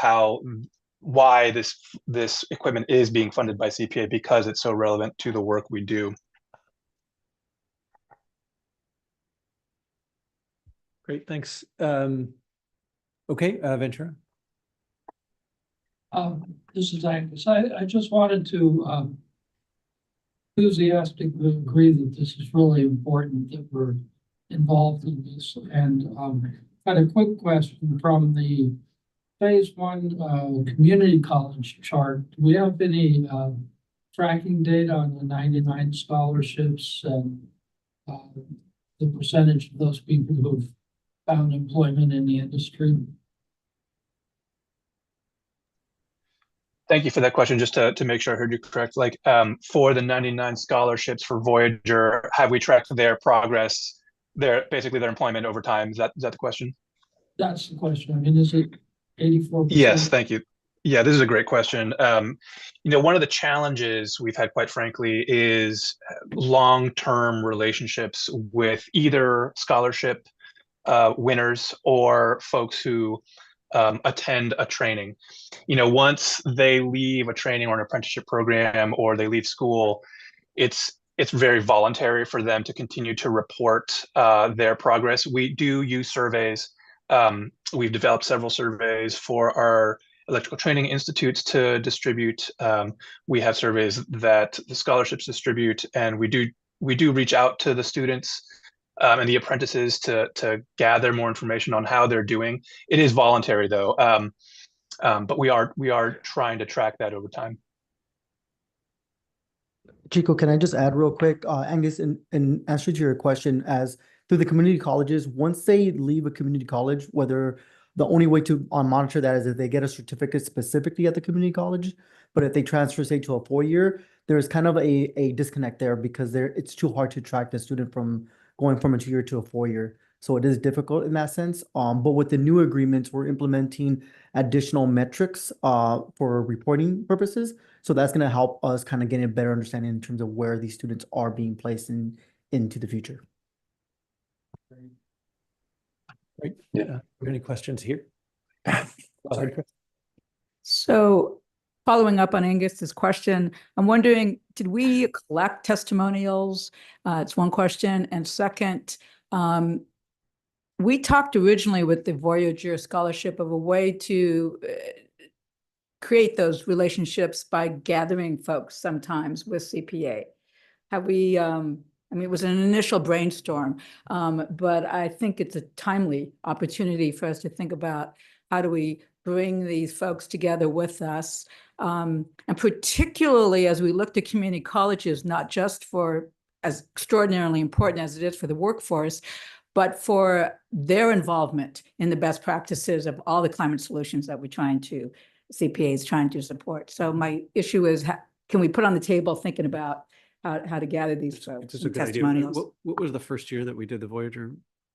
why this equipment is being funded by CPA, because it's so relevant to the work we do. Great, thanks. Okay, Ventura. This is Angus. I just wanted to enthusiastically agree that this is really important that we're involved in this. And had a quick question from the phase 1 community college chart. Do we have any tracking data on the 99 scholarships and the percentage of those people who've found employment in the industry? Thank you for that question. Just to make sure I heard you correct, like for the 99 scholarships for Voyager, have we tracked their progress, basically their employment over time? Is that the question? That's the question. I mean, is it 84%? Yes, thank you. Yeah, this is a great question. One of the challenges we've had, quite frankly, is long-term relationships with either scholarship winners or folks who attend a training. Once they leave a training or an apprenticeship program, or they leave school, it's very voluntary for them to continue to report their progress. We do use surveys. We've developed several surveys for our electrical training institutes to distribute. We have surveys that the scholarships distribute, and we do reach out to the students and the apprentices to gather more information on how they're doing. It is voluntary though, but we are trying to track that over time. Chico, can I just add real quick, Angus, in answer to your question, as through the community colleges, once they leave a community college, whether the only way to monitor that is if they get a certificate specifically at the community college, but if they transfer, say, to a 4-year, there's kind of a disconnect there, because it's too hard to track the student from going from a 2-year to a 4-year. So it is difficult in that sense. But with the new agreements, we're implementing additional metrics for reporting purposes. So that's going to help us kind of get a better understanding in terms of where these students are being placed into the future. Great. Yeah. Any questions here? Sorry, Chris. So following up on Angus's question, I'm wondering, did we collect testimonials? It's one question. And second, we talked originally with the Voyager Scholarship of a way to create those relationships by gathering folks sometimes with CPA. Have we, I mean, it was an initial brainstorm, but I think it's a timely opportunity for us to think about how do we bring these folks together with us. And particularly as we look to community colleges, not just for as extraordinarily important as it is for the workforce, but for their involvement in the best practices of all the climate solutions that CPA is trying to support. So my issue is, can we put on the table thinking about how to gather these folks and testimonials? What was the first year that we did the Voyager?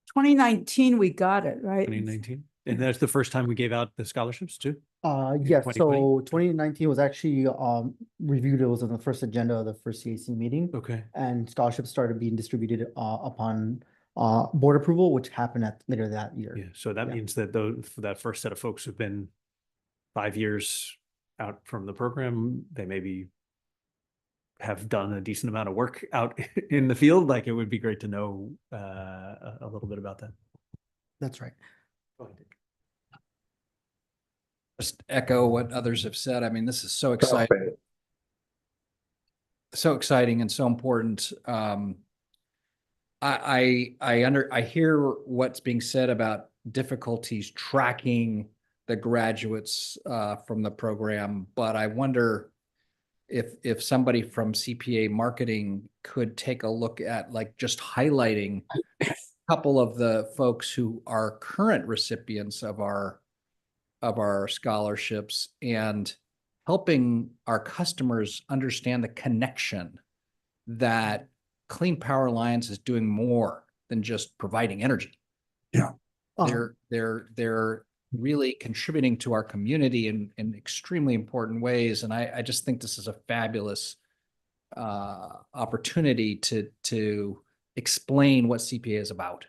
2019, we got it, right? 2019. And that's the first time we gave out the scholarships too? Yes, 2020? so 2019 was actually reviewed. It was on the first agenda of the first CAC meeting. Okay. And scholarships started being distributed upon board approval, which happened later that year. Yeah, so that means that that first set of folks who've been 5 years out from the program, they maybe have done a decent amount of work out in the field. Like, it would be great to know a little bit about that. That's right. Just echo what others have said. I mean, this is so exciting. So exciting and so important. I hear what's being said about difficulties tracking the graduates from the program, but I wonder if somebody from CPA marketing could take a look at, like, just highlighting couple of the folks who are current recipients of our scholarships and helping our customers understand the connection that Clean Power Alliance is doing more than just providing energy. Yeah. They're really contributing to our community in extremely important ways. And I just think this is a fabulous opportunity to explain what CPA is about.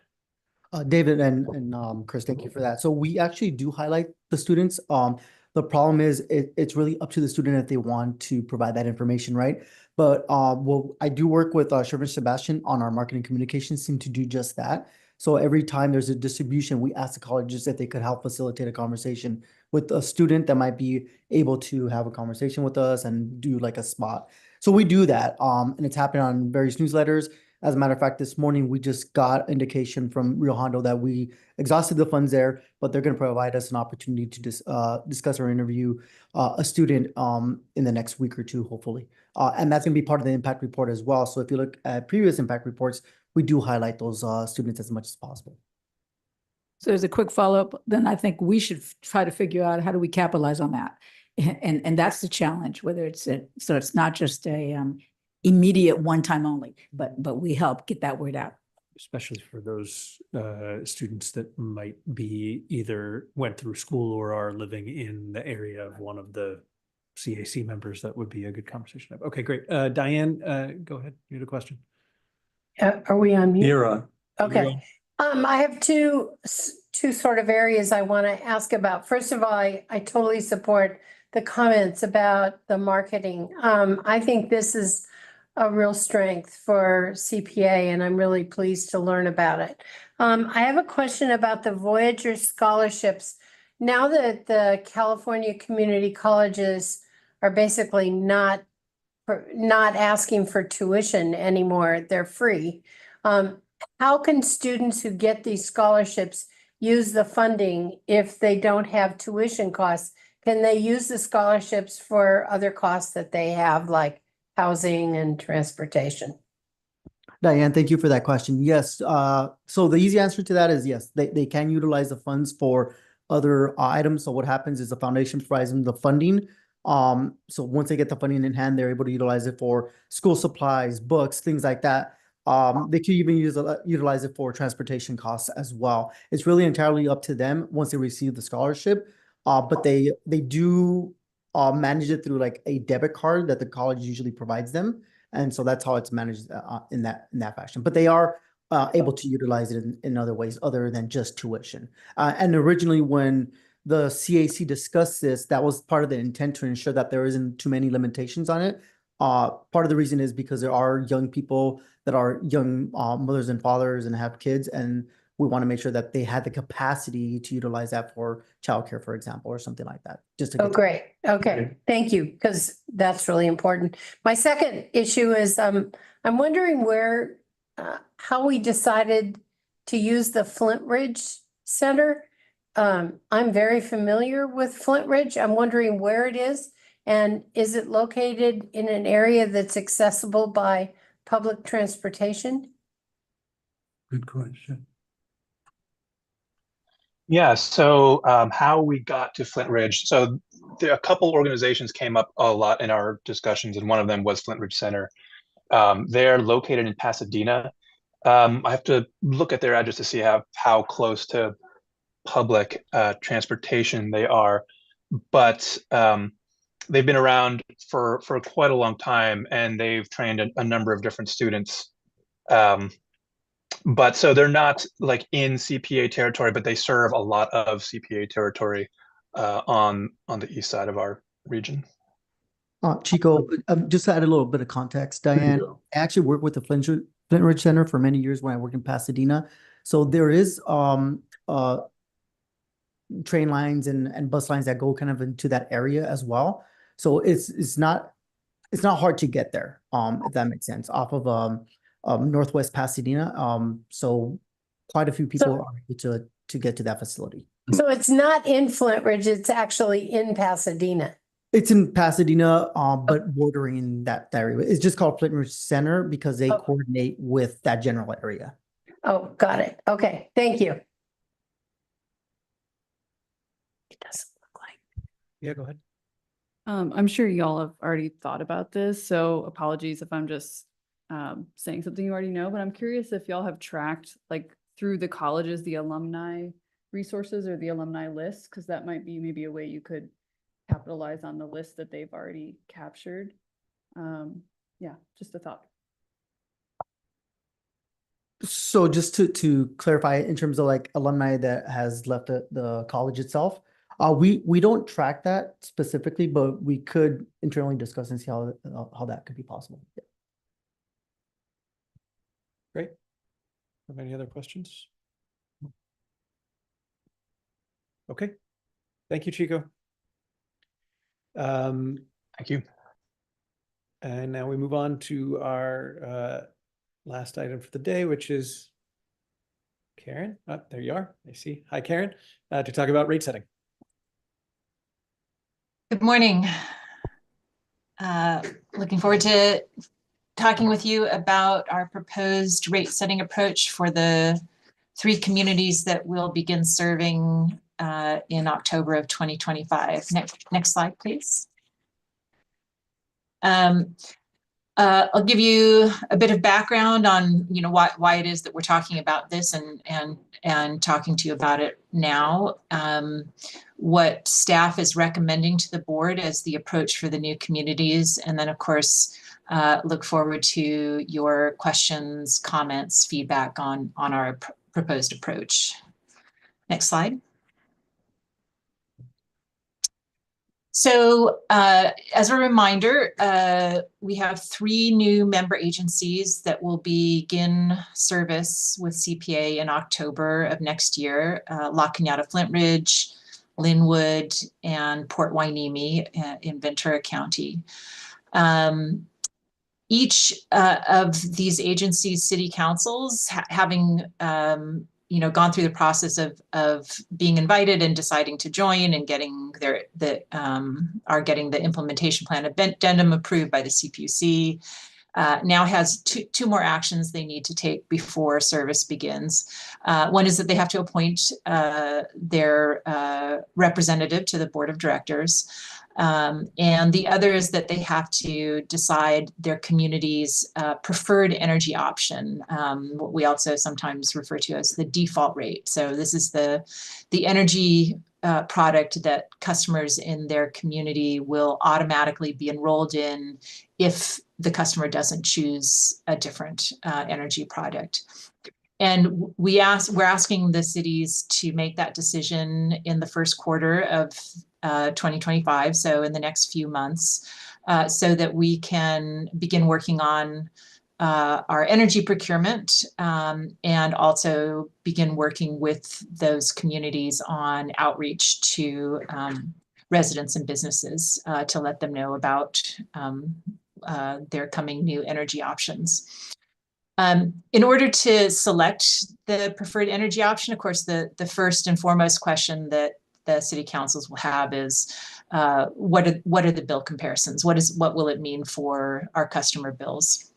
David and Chris, thank you for that. So we actually do highlight the students. The problem is it's really up to the student if they want to provide that information, right? But well, I do work with Sherman Sebastian on our marketing communications team to do just that. So every time there's a distribution, we ask the colleges if they could help facilitate a conversation with a student that might be able to have a conversation with us and do like a spot. So we do that, and it's happening on various newsletters. As a matter of fact, this morning we just got indication from Rio Hondo that we exhausted the funds there, but they're going to provide us an opportunity to discuss or interview a student in the next week or two, hopefully. And that's going to be part of the impact report as well. So if you look at previous impact reports, we do highlight those students as much as possible. So as a quick follow-up, then I think we should try to figure out how do we capitalize on that? And that's the challenge, whether it's so it's not just a immediate one-time only, but we help get that word out. Especially for those students that might be either went through school or are living in the area of one of the CAC members, that would be a good conversation. Okay, great. Diane, go ahead. You had a question. Are we on mute? You're on. Okay. I have two sort of areas I want to ask about. First of all, I totally support the comments about the marketing. I think this is a real strength for CPA, and I'm really pleased to learn about it. I have a question about the Voyager scholarships. Now that the California community colleges are basically not asking for tuition anymore, they're free. How can students who get these scholarships use the funding if they don't have tuition costs? Can they use the scholarships for other costs that they have, like housing and transportation? Diane, thank you for that question. Yes. So the easy answer to that is yes, they can utilize the funds for other items. So what happens is the foundation provides them the funding. So once they get the funding in hand, they're able to utilize it for school supplies, books, things like that. They could even utilize it for transportation costs as well. It's really entirely up to them once they receive the scholarship. But they do manage it through like a debit card that the college usually provides them. And so that's how it's managed in that fashion. But they are able to utilize it in other ways other than just tuition. And originally when the CAC discussed this, that was part of the intent to ensure that there isn't too many limitations on it. Part of the reason is because there are young people that are young mothers and fathers and have kids, and we want to make sure that they had the capacity to utilize that for childcare, for example, or something like that. Just to Oh, great. Okay, thank you, because that's really important. My second issue is I'm wondering how we decided to use the Flint Ridge Center. I'm very familiar with Flint Ridge. I'm wondering where it is, and is it located in an area that's accessible by public transportation? Good question. Yeah, so how we got to Flint Ridge. So a couple organizations came up a lot in our discussions, and one of them was Flint Ridge Center. They're located in Pasadena. I have to look at their address to see how close to public transportation they are. But they've been around for quite a long time, and they've trained a number of different students. But so they're not like in CPA territory, but they serve a lot of CPA territory on the east side of our region. Chico, just to add a little bit of context, Diane, I actually worked with the Flint Ridge Center for many years when I worked in Pasadena. So there is train lines and bus lines that go kind of into that area as well. So it's not hard to get there, if that makes sense, off of Northwest Pasadena. So quite a few people are able to get to that facility. So it's not in Flint Ridge, it's actually in Pasadena. It's in Pasadena, but bordering that area. It's just called Flint Ridge Center because they coordinate with that general area. Oh, got it. Okay, thank you. It doesn't look like. Yeah, go ahead. I'm sure y'all have already thought about this, so apologies if I'm just saying something you already know, but I'm curious if y'all have tracked like through the colleges, the alumni resources or the alumni list, because that might be maybe a way you could capitalize on the list that they've already captured. Yeah, just a thought. So just to clarify, in terms of like alumni that has left the college itself, we don't track that specifically, but we could internally discuss and see how that could be possible. Yeah. Great. Have any other questions? Okay. Thank you, Chico. Thank you. And now we move on to our last item for the day, which is Karen. Oh, there you are. I see. Hi, Karen, to talk about rate setting. Good morning. Looking forward to talking with you about our proposed rate setting approach for the 3 communities that will begin serving in October of 2025. Next slide, please. I'll give you a bit of background on, why it is that we're talking about this and talking to you about it now. What staff is recommending to the board as the approach for the new communities, and then of course look forward to your questions, comments, feedback on our proposed approach. Next slide. So as a reminder, we have 3 new member agencies that will begin service with CPA in October of next year, La Cañada Flint Ridge, Linwood, and Port Hueneme in Ventura County. Each of these agencies' city councils having gone through the process of being invited and deciding to join and getting getting the implementation plan addendum approved by the CPUC, now has two more actions they need to take before service begins. One is that they have to appoint their representative to the board of directors. And the other is that they have to decide their community's preferred energy option, what we also sometimes refer to as the default rate. So this is the energy product that customers in their community will automatically be enrolled in if the customer doesn't choose a different energy product. And we're asking the cities to make that decision in the first quarter of 2025, so in the next few months, so that we can begin working on our energy procurement and also begin working with those communities on outreach to residents and businesses to let them know about their coming new energy options. In order to select the preferred energy option, of course, the first and foremost question that the city councils will have is what are the bill comparisons? What will it mean for our customer bills?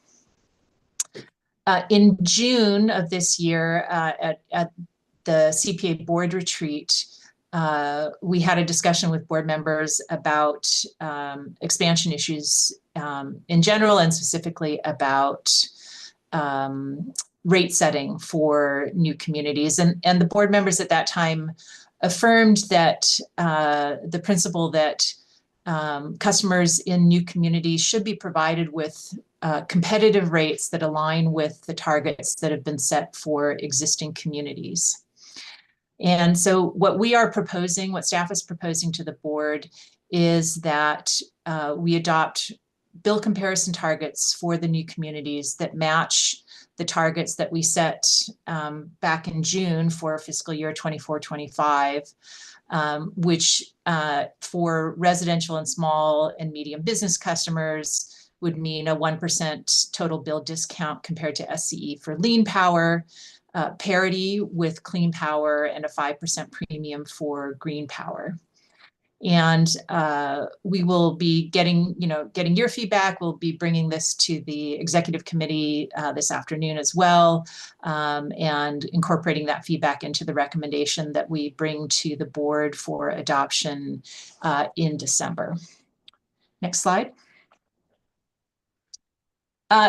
In June of this year, at the CPA board retreat, we had a discussion with board members about expansion issues in general, and specifically about rate setting for new communities. And the board members at that time affirmed that the principle that customers in new communities should be provided with competitive rates that align with the targets that have been set for existing communities. And so what we are proposing, what staff is proposing to the board, is that we adopt bill comparison targets for the new communities that match the targets that we set back in June for fiscal year 24-25, which for residential and small and medium business customers would mean a 1% total bill discount compared to SCE for lean power, parity with clean power, and a 5% premium for green power. And we will be getting your feedback. We'll be bringing this to the executive committee this afternoon as well, and incorporating that feedback into the recommendation that we bring to the board for adoption in December. Next slide.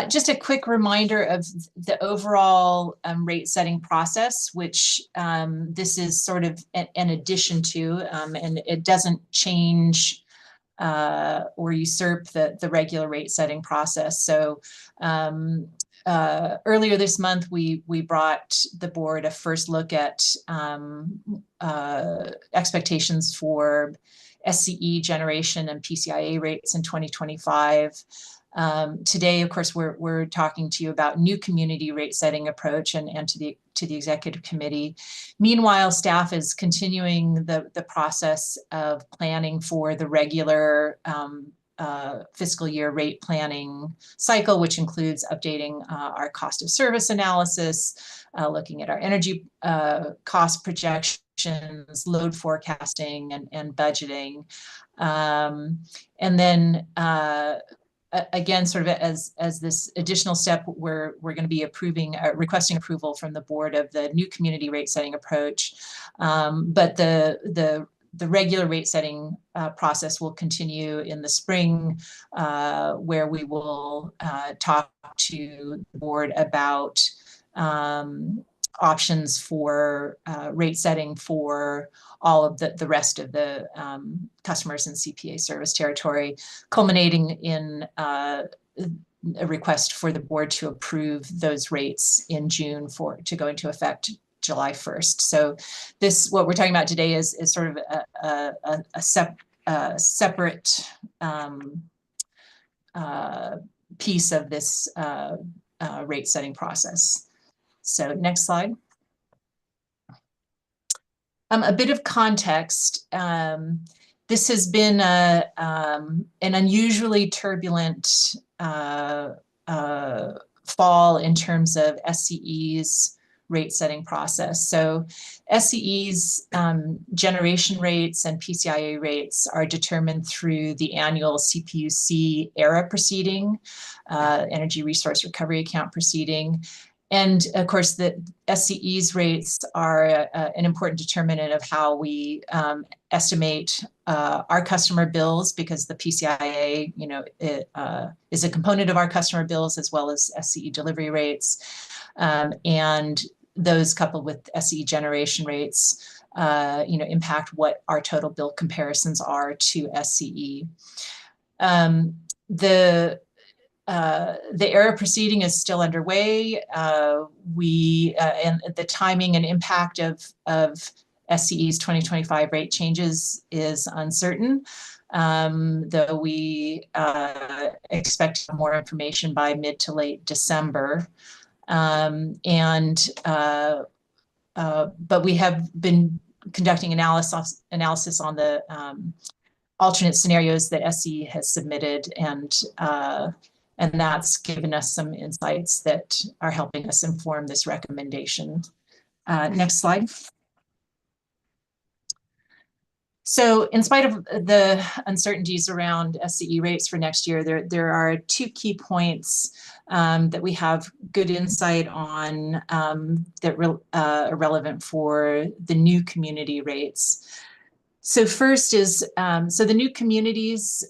Just a quick reminder of the overall rate setting process, which this is sort of an addition to, and it doesn't change or usurp the regular rate setting process. So earlier this month, we brought the board a first look at expectations for SCE generation and PCIA rates in 2025. Today, of course, we're talking to you about new community rate setting approach and to the executive committee. Meanwhile, staff is continuing the process of planning for the regular fiscal year rate planning cycle, which includes updating our cost of service analysis, looking at our energy cost projections, load forecasting, and budgeting. And then again, sort of as this additional step, we're going to be requesting approval from the board of the new community rate setting approach. But the regular rate setting process will continue in the spring, where we will talk to the board about options for rate setting for all of the rest of the customers in CPA service territory, culminating in a request for the board to approve those rates in June to go into effect July 1st. So what we're talking about today is sort of a separate piece of this rate setting process. So next slide. A bit of context. This has been an unusually turbulent fall in terms of SCE's rate setting process. So SCE's generation rates and PCIA rates are determined through the annual CPUC ERA proceeding, Energy Resource Recovery Account proceeding. And of course, the SCE's rates are an important determinant of how we estimate our customer bills, because the PCIA, is a component of our customer bills as well as SCE delivery rates, and those coupled with SCE generation rates, impact what our total bill comparisons are to SCE. The ERA proceeding is still underway. And the timing and impact of SCE's 2025 rate changes is uncertain, though we expect more information by mid to late December. But we have been conducting analysis on the alternate scenarios that SCE has submitted, and that's given us some insights that are helping us inform this recommendation. Next slide. So in spite of the uncertainties around SCE rates for next year, there are two key points that we have good insight on that are relevant for the new community rates. So first is, so the new communities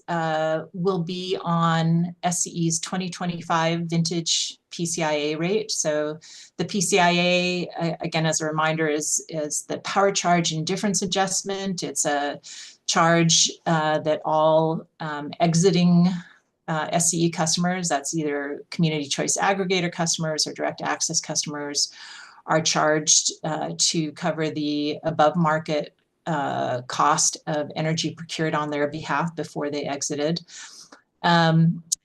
will be on SCE's 2025 vintage PCIA rate. So the PCIA, again, as a reminder, is the power charge and difference adjustment. It's a charge that all exiting SCE customers, that's either community choice aggregator customers or direct access customers, are charged to cover the above market cost of energy procured on their behalf before they exited.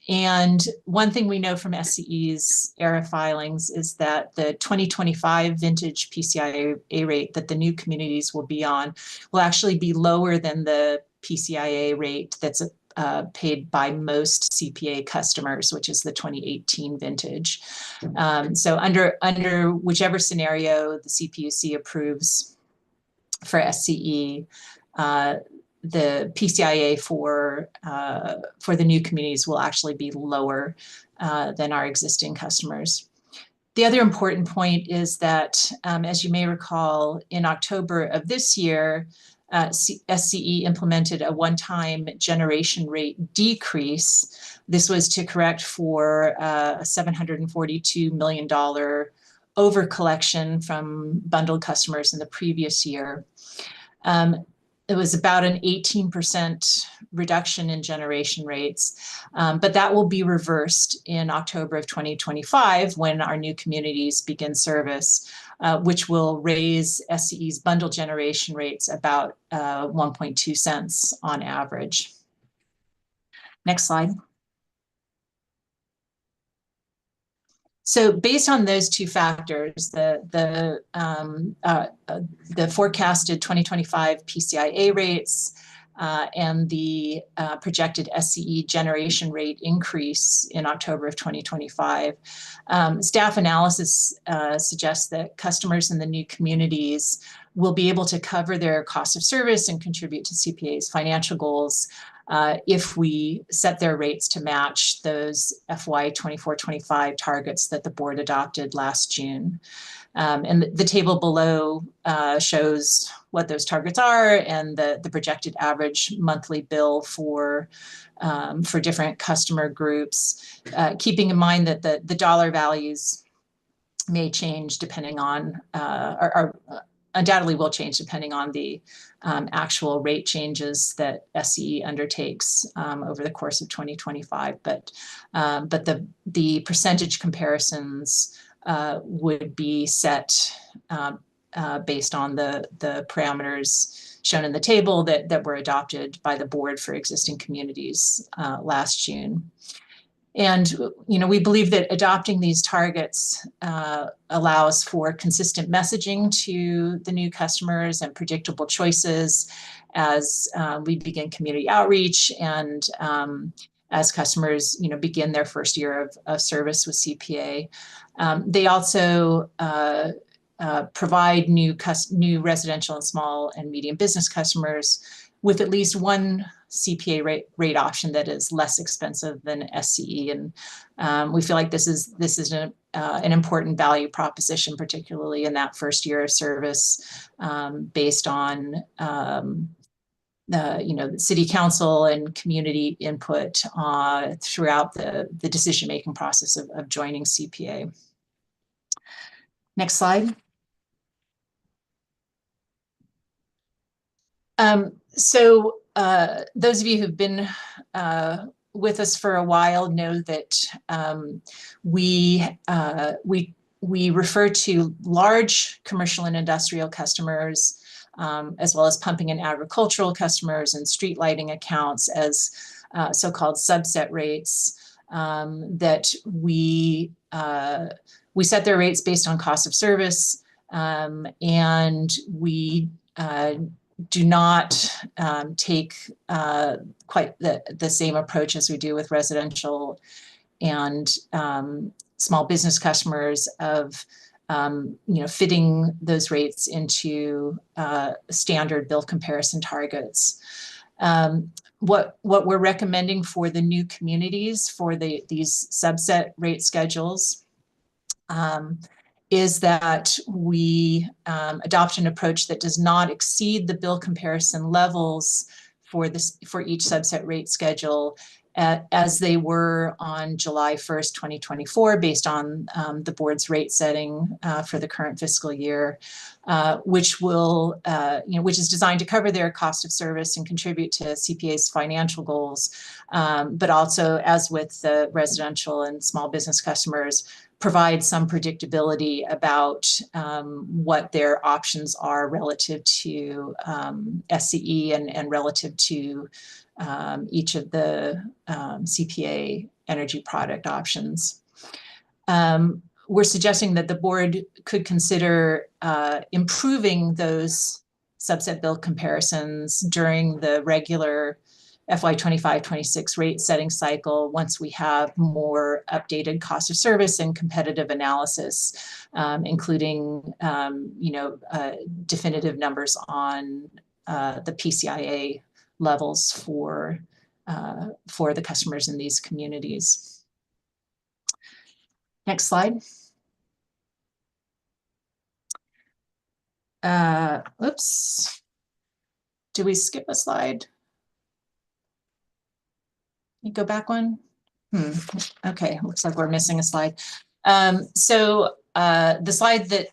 And one thing we know from SCE's ERA filings is that the 2025 vintage PCIA rate that the new communities will be on will actually be lower than the PCIA rate that's paid by most CPA customers, which is the 2018 vintage. So under whichever scenario the CPUC approves for SCE, the PCIA for the new communities will actually be lower than our existing customers. The other important point is that, as you may recall, in October of this year, SCE implemented a one-time generation rate decrease. This was to correct for a $742 million over collection from bundled customers in the previous year. It was about an 18% reduction in generation rates, but that will be reversed in October of 2025 when our new communities begin service, which will raise SCE's bundle generation rates about 1.2 cents on average. Next slide. So based on those two factors, the forecasted 2025 PCIA rates and the projected SCE generation rate increase in October of 2025, staff analysis suggests that customers in the new communities will be able to cover their cost of service and contribute to CPA's financial goals if we set their rates to match those FY 24-25 targets that the board adopted last June. And the table below shows what those targets are and the projected average monthly bill for different customer groups, keeping in mind that the dollar values may change depending on, or undoubtedly will change depending on the actual rate changes that SCE undertakes over the course of 2025. But the percentage comparisons would be set based on the parameters shown in the table that were adopted by the board for existing communities last June. And we believe that adopting these targets allows for consistent messaging to the new customers and predictable choices as we begin community outreach and as customers begin their first year of service with CPA. They also provide new residential and small and medium business customers with at least one CPA rate option that is less expensive than SCE, and we feel like this is an important value proposition, particularly in that first year of service, based on the city council and community input throughout the decision-making process of joining CPA. Next slide. So those of you who've been with us for a while know that we refer to large commercial and industrial customers, as well as pumping and agricultural customers and street lighting accounts as so-called subset rates, that we set their rates based on cost of service, and we do not take quite the same approach as we do with residential and small business customers of fitting those rates into standard bill comparison targets. What we're recommending for the new communities for these subset rate schedules is that we adopt an approach that does not exceed the bill comparison levels for each subset rate schedule as they were on July 1st, 2024, based on the board's rate setting for the current fiscal year, which is designed to cover their cost of service and contribute to CPA's financial goals, but also, as with the residential and small business customers, provide some predictability about what their options are relative to SCE and relative to each of the CPA energy product options. We're suggesting that the board could consider improving those subset bill comparisons during the regular FY 25-26 rate setting cycle once we have more updated cost of service and competitive analysis, including definitive numbers on the PCIA levels for the customers in these communities. Next slide. Oops. Do we skip a slide? You go back one? Okay, looks like we're missing a slide. So the slide that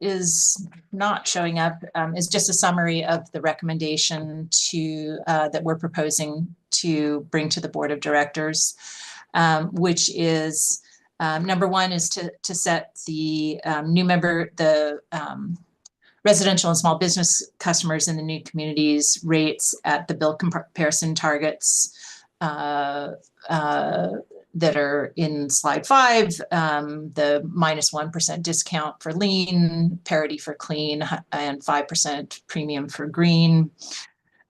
is not showing up is just a summary of the recommendation to that we're proposing to bring to the board of directors, which is number one is to set the new member, the residential and small business customers in the new communities rates at the bill comparison targets that are in slide 5, the -1% discount for lean, parity for clean, and 5% premium for green.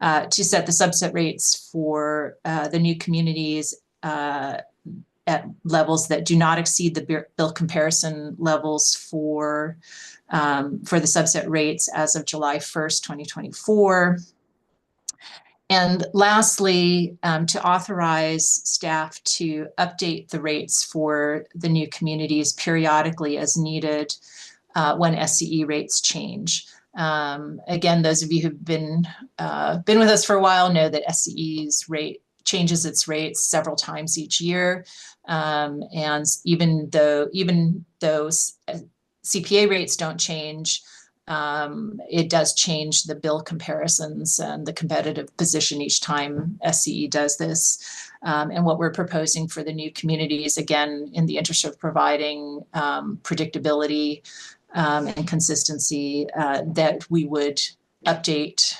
To set the subset rates for the new communities at levels that do not exceed the bill comparison levels for the subset rates as of July 1st, 2024. And lastly, to authorize staff to update the rates for the new communities periodically as needed when SCE rates change. Again, those of you who've been with us for a while know that SCE's rate changes its rates several times each year. And even though CPA rates don't change, it does change the bill comparisons and the competitive position each time SCE does this. And what we're proposing for the new communities, again, in the interest of providing predictability and consistency, that we would update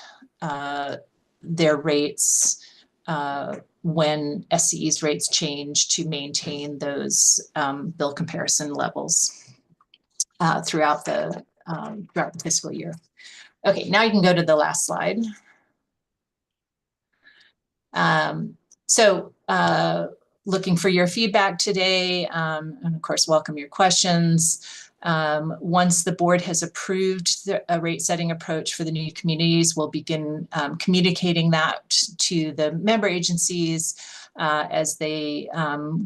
their rates when SCE's rates change to maintain those bill comparison levels throughout the fiscal year. Okay, now you can go to the last slide. Looking for your feedback today, and of course, welcome your questions. Once the board has approved a rate setting approach for the new communities, we'll begin communicating that to the member agencies as they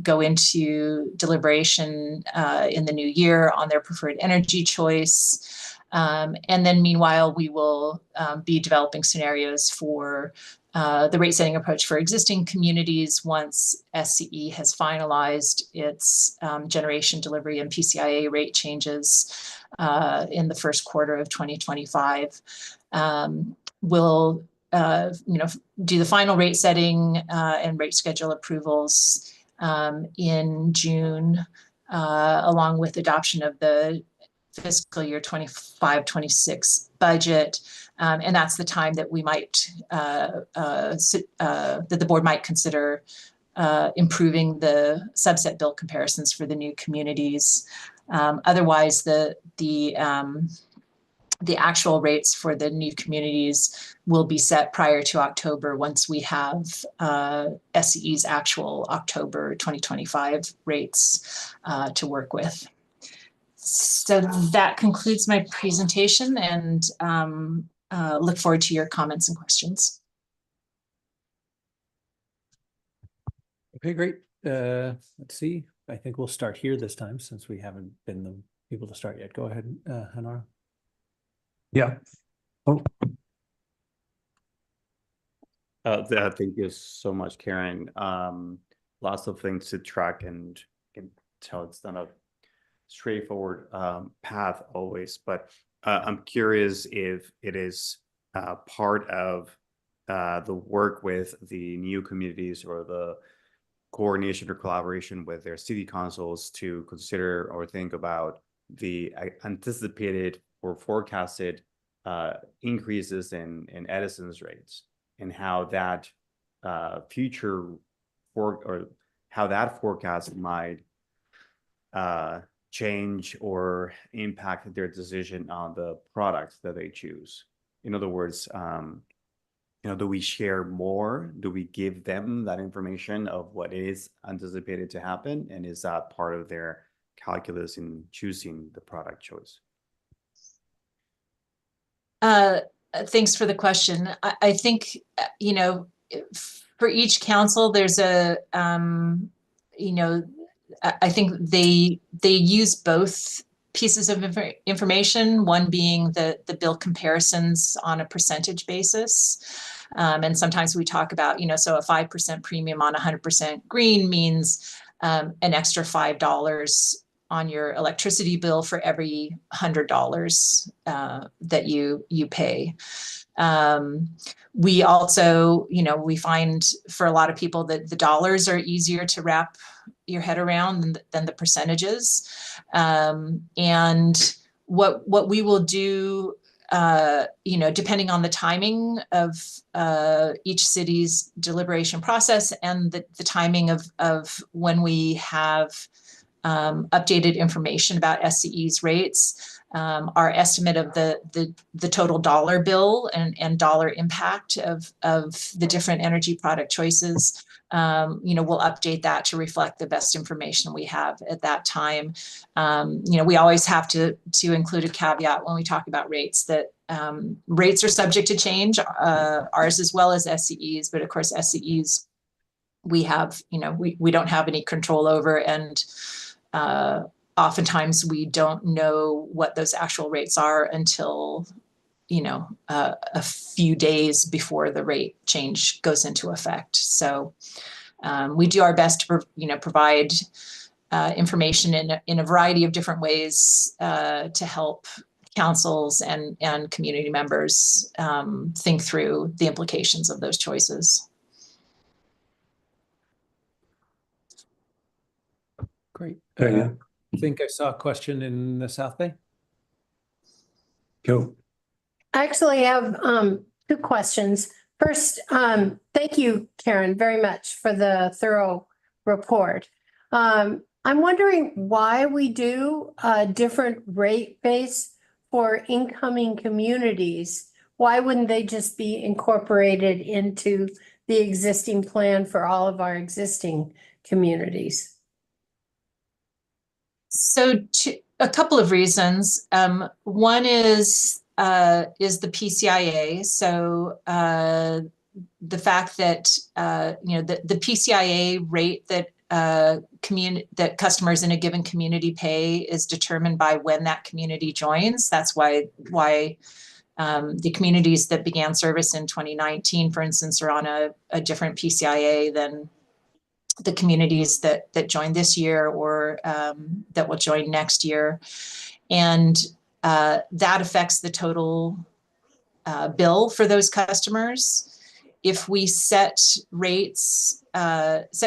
go into deliberation in the new year on their preferred energy choice. And then meanwhile, we will be developing scenarios for the rate setting approach for existing communities once SCE has finalized its generation delivery and PCIA rate changes in the first quarter of 2025. We'll do the final rate setting and rate schedule approvals in June, along with adoption of the fiscal year 25-26 budget. And that's the time that we might, that the board might consider improving the subset bill comparisons for the new communities. Otherwise, the actual rates for the new communities will be set prior to October once we have SCE's actual October 2025 rates to work with. So that concludes my presentation, and look forward to your comments and questions. Okay, great. Let's see. I think we'll start here this time since we haven't been the people to start yet. Go ahead, Hanara. Yeah. Oh. Thank you so much, Karen. Lots of things to track, and you can tell it's not a straightforward path always, but I'm curious if it is part of the work with the new communities or the coordination or collaboration with their city councils to consider or think about the anticipated or forecasted increases in Edison's rates, and how that how that forecast might change or impact their decision on the products that they choose. In other words, do we share more? Do we give them that information of what is anticipated to happen? And is that part of their calculus in choosing the product choice? Thanks for the question. I think, for each council, there's a, I think they use both pieces of information, one being the bill comparisons on a percentage basis. And sometimes we talk about, so a 5% premium on 100% green means an extra $5 on your electricity bill for every $100 that you pay. We also, we find for a lot of people that the dollars are easier to wrap your head around than the percentages. And what we will do, depending on the timing of each city's deliberation process and the timing of when we have updated information about SCE's rates, our estimate of the total dollar bill and dollar impact of the different energy product choices, we'll update that to reflect the best information we have at that time. We always have to include a caveat when we talk about rates that rates are subject to change, ours as well as SCE's, but of course SCE's we have, we don't have any control over, and oftentimes we don't know what those actual rates are until, a few days before the rate change goes into effect. So we do our best to, provide information in a variety of different ways to help councils and community members think through the implications of those choices. Great. Yeah. I think I saw a question in the South Bay. Go. I actually have two questions. First, thank you, Karen, very much for the thorough report. I'm wondering why we do a different rate base for incoming communities. Why wouldn't they just be incorporated into the existing plan for all of our existing communities? So a couple of reasons. One is the PCIA. So the fact that the PCIA rate that that customers in a given community pay is determined by when that community joins. That's why the communities that began service in 2019, for instance, are on a different PCIA than the communities that joined this year or that will join next year. And that affects the total bill for those customers. If we set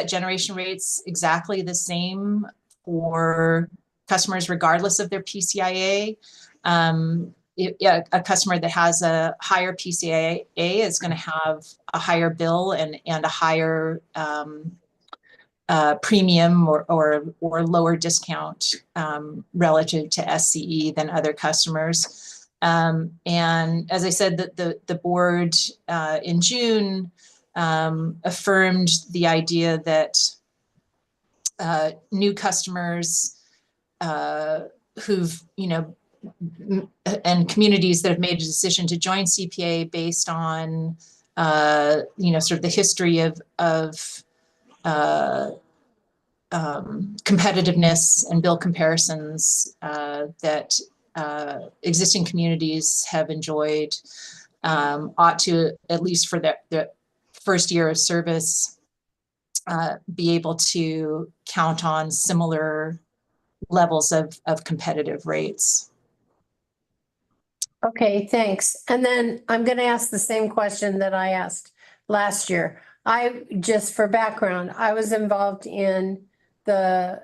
generation rates exactly the same for customers regardless of their PCIA, a customer that has a higher PCIA is going to have a higher bill and a higher premium or lower discount relative to SCE than other customers. And as I said, the board in June affirmed the idea that new customers who've, and communities that have made a decision to join CPA based on, sort of the history of competitiveness and bill comparisons that existing communities have enjoyed ought to, at least for the first year of service, be able to count on similar levels of competitive rates. Okay, thanks. And then I'm going to ask the same question that I asked last year. Just for background, I was involved in the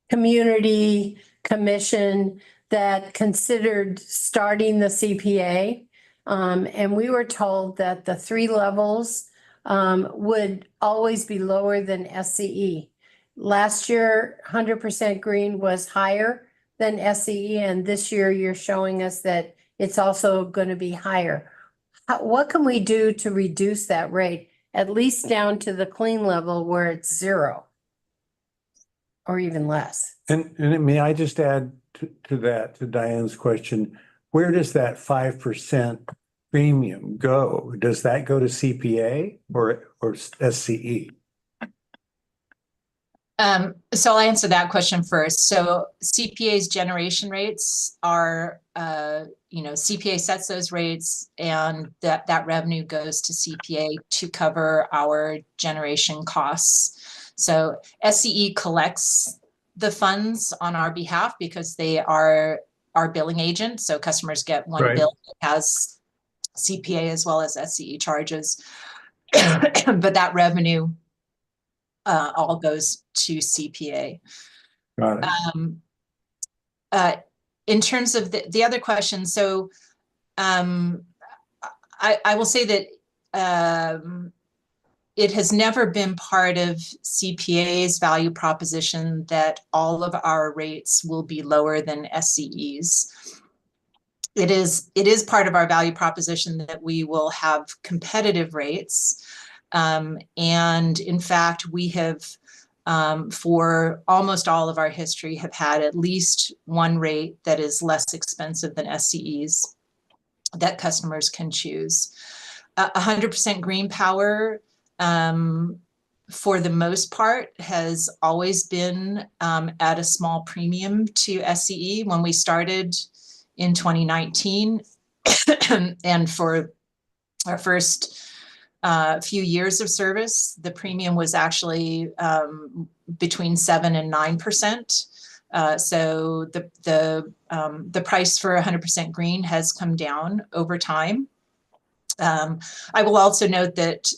community commission that considered starting the CPA. And we were told that the 3 levels would always be lower than SCE. Last year, 100% green was higher than SCE, and this year you're showing us that it's also going to be higher. What can we do to reduce that rate, at least down to the clean level where it's 0 or even less? And may I just add to that, to Diane's question, where does that 5% premium go? Does that go to CPA or SCE? So I'll answer that question first. So CPA's generation rates are, CPA sets those rates, and that revenue goes to CPA to cover our generation costs. So SCE collects the funds on our behalf because they are our billing agent. So customers get one Right. bill that has CPA as well as SCE charges. But that revenue all goes to CPA. Got it. In terms of the other question, so I will say that it has never been part of CPA's value proposition that all of our rates will be lower than SCE's. It is part of our value proposition that we will have competitive rates. And in fact, we have, for almost all of our history, have had at least one rate that is less expensive than SCE's that customers can choose. 100% green power, for the most part, has always been at a small premium to SCE. When we started in 2019, and for our first few years of service, the premium was actually between 7 and 9%. So the price for 100% green has come down over time. I will also note that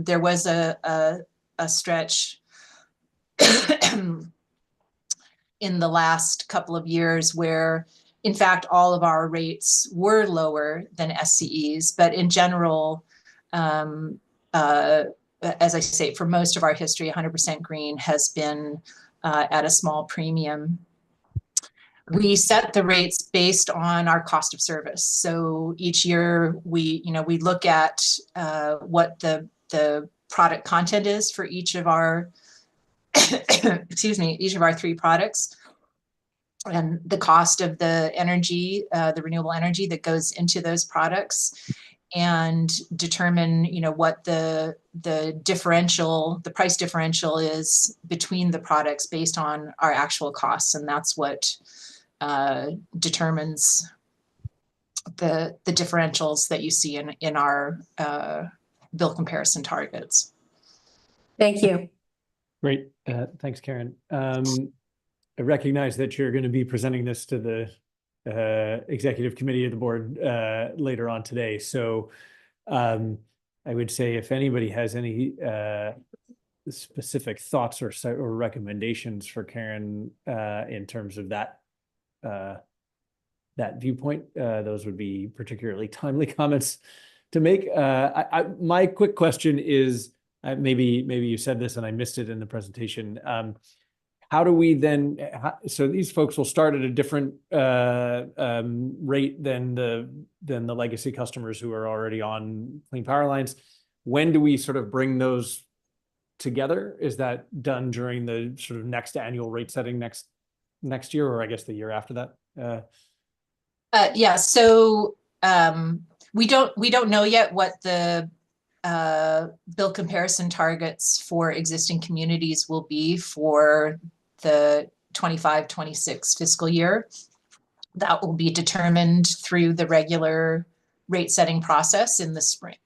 there was a stretch in the last couple of years where, in fact, all of our rates were lower than SCE's, but in general, as I say, for most of our history, 100% green has been at a small premium. We set the rates based on our cost of service. So each year we look at what the product content is for each of our, each of our 3 products, and the cost of the energy, the renewable energy that goes into those products, and determine, what the differential, the price differential is between the products based on our actual costs. And that's what determines the differentials that you see in our bill comparison targets. Thank you. Great. Thanks, Karen. I recognize that you're going to be presenting this to the executive committee of the board later on today. So I would say if anybody has any specific thoughts or recommendations for Karen in terms of that viewpoint, those would be particularly timely comments to make. My quick question is, maybe you said this and I missed it in the presentation. How do we then, so these folks will start at a different rate than the legacy customers who are already on clean power lines. When do we sort of bring those together? Is that done during the sort of next annual rate setting next year, or I guess the year after that? Yeah, so we don't know yet what the bill comparison targets for existing communities will be for the 25-26 fiscal year. That will be determined through the regular rate setting process in the spring.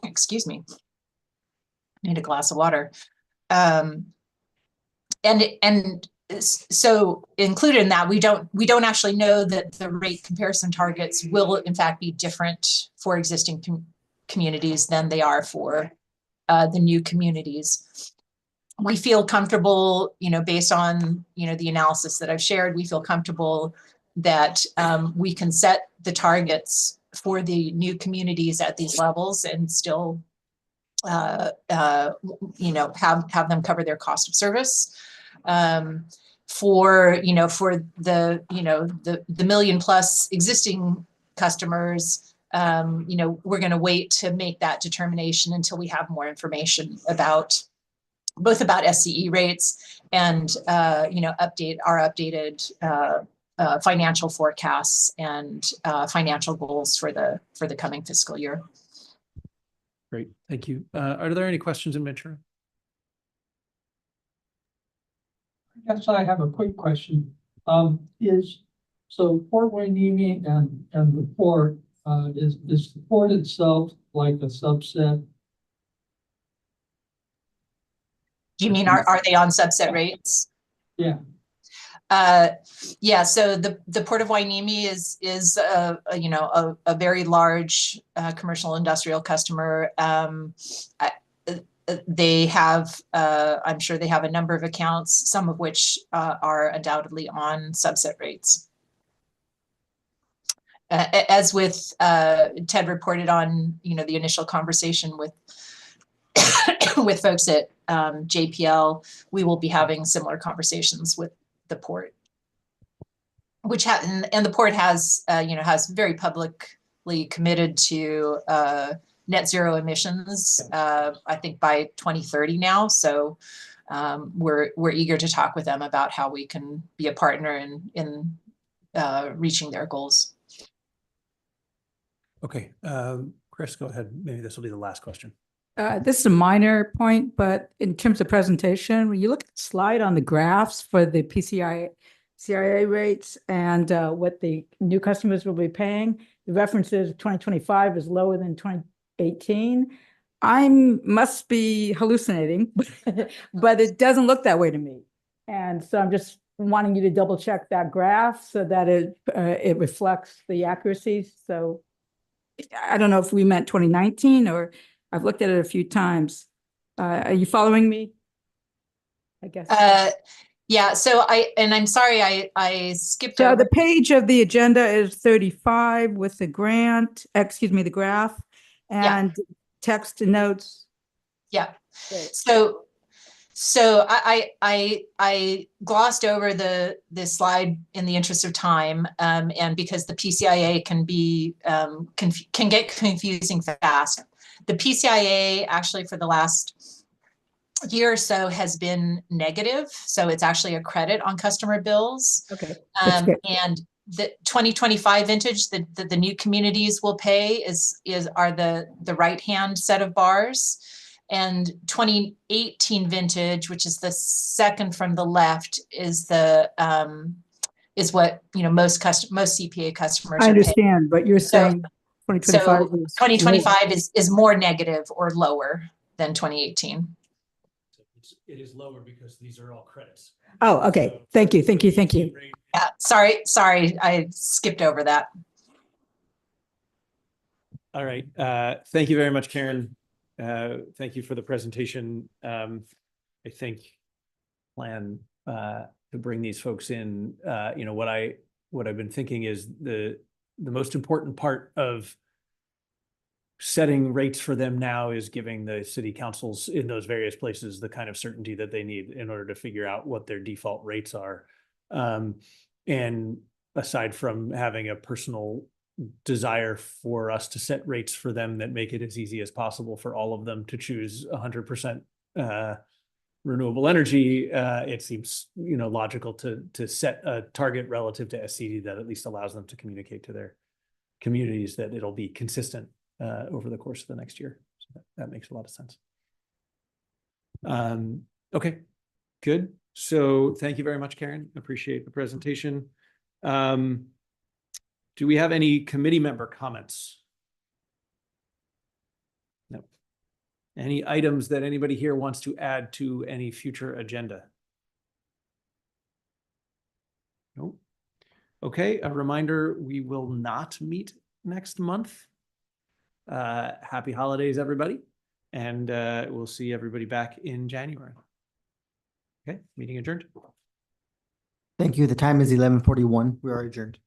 Excuse me. I need a glass of water. And so included in that, we don't actually know that the rate comparison targets will in fact be different for existing communities than they are for the new communities. We feel comfortable, based on, the analysis that I've shared, we feel comfortable that we can set the targets for the new communities at these levels and still, have them cover their cost of service. For the million plus existing customers, we're going to wait to make that determination until we have more information about both about SCE rates and updated financial forecasts and financial goals for the coming fiscal year. Great, thank you. Are there any questions in Ventura? Yes, I have a quick question. So Port Hueneme and the port, is the port itself like a subset? Do you mean, are they on subset rates? Yeah. Yeah, so the Port of Hueneme is you know, a very large commercial industrial customer. They have, I'm sure they have a number of accounts, some of which are undoubtedly on subset rates. As with Ted reported on, you know, the initial conversation with with folks at JPL, we will be having similar conversations with the port, which and the port has you know, has very publicly committed to net zero emissions, I think by 2030 now. So we're eager to talk with them about how we can be a partner in reaching their goals. Okay, Chris, go ahead. Maybe this will be the last question. This is a minor point, but in terms of presentation, when you look at the slide on the graphs for the CIA rates and what the new customers will be paying, the references 2025 is lower than 2018. I must be hallucinating, but it doesn't look that way to me. And so I'm just wanting you to double check that graph so that it reflects the accuracy. So I don't know if we meant 2019 or I've looked at it a few times. Are you following me? I guess. Yeah, so I'm sorry, I skipped So over. the page of the agenda is 35 with the grant, excuse me, the graph and text and notes. Yeah. Great. So I glossed over the slide in the interest of time, and because the PCIA can be can get confusing fast. The PCIA actually for the last year or so has been negative, so it's actually a credit on customer bills. Okay. And the 2025 vintage that the new communities will pay are the right hand set of bars. And 2018 vintage, which is the second from the left, is the is what, you know, most CPA customers I are understand, paying. but you're saying 2025 so is 2025 is more negative or lower than 2018. It is lower because these are all credits. Oh, okay. Thank you. Thank you. Thank you. Yeah, sorry, I skipped over that. All right. Thank you very much, Karen. Thank you for the presentation. I think plan to bring these folks in. You know, what I've been thinking is the most important part of setting rates for them now is giving the city councils in those various places the kind of certainty that they need in order to figure out what their default rates are. And aside from having a personal desire for us to set rates for them that make it as easy as possible for all of them to choose 100% renewable energy, it seems, you know, logical to set a target relative to SCD that at least allows them to communicate to their communities that it'll be consistent over the course of the next year. So that makes a lot of sense. Okay, good. So thank you very much, Karen. Appreciate the presentation. Do we have any committee member comments? No. Any items that anybody here wants to add to any future agenda? No. Okay, a reminder, we will not meet next month. Happy holidays, everybody. And we'll see everybody back in January. Okay, meeting adjourned. Thank you. The time is 11:41. We are adjourned.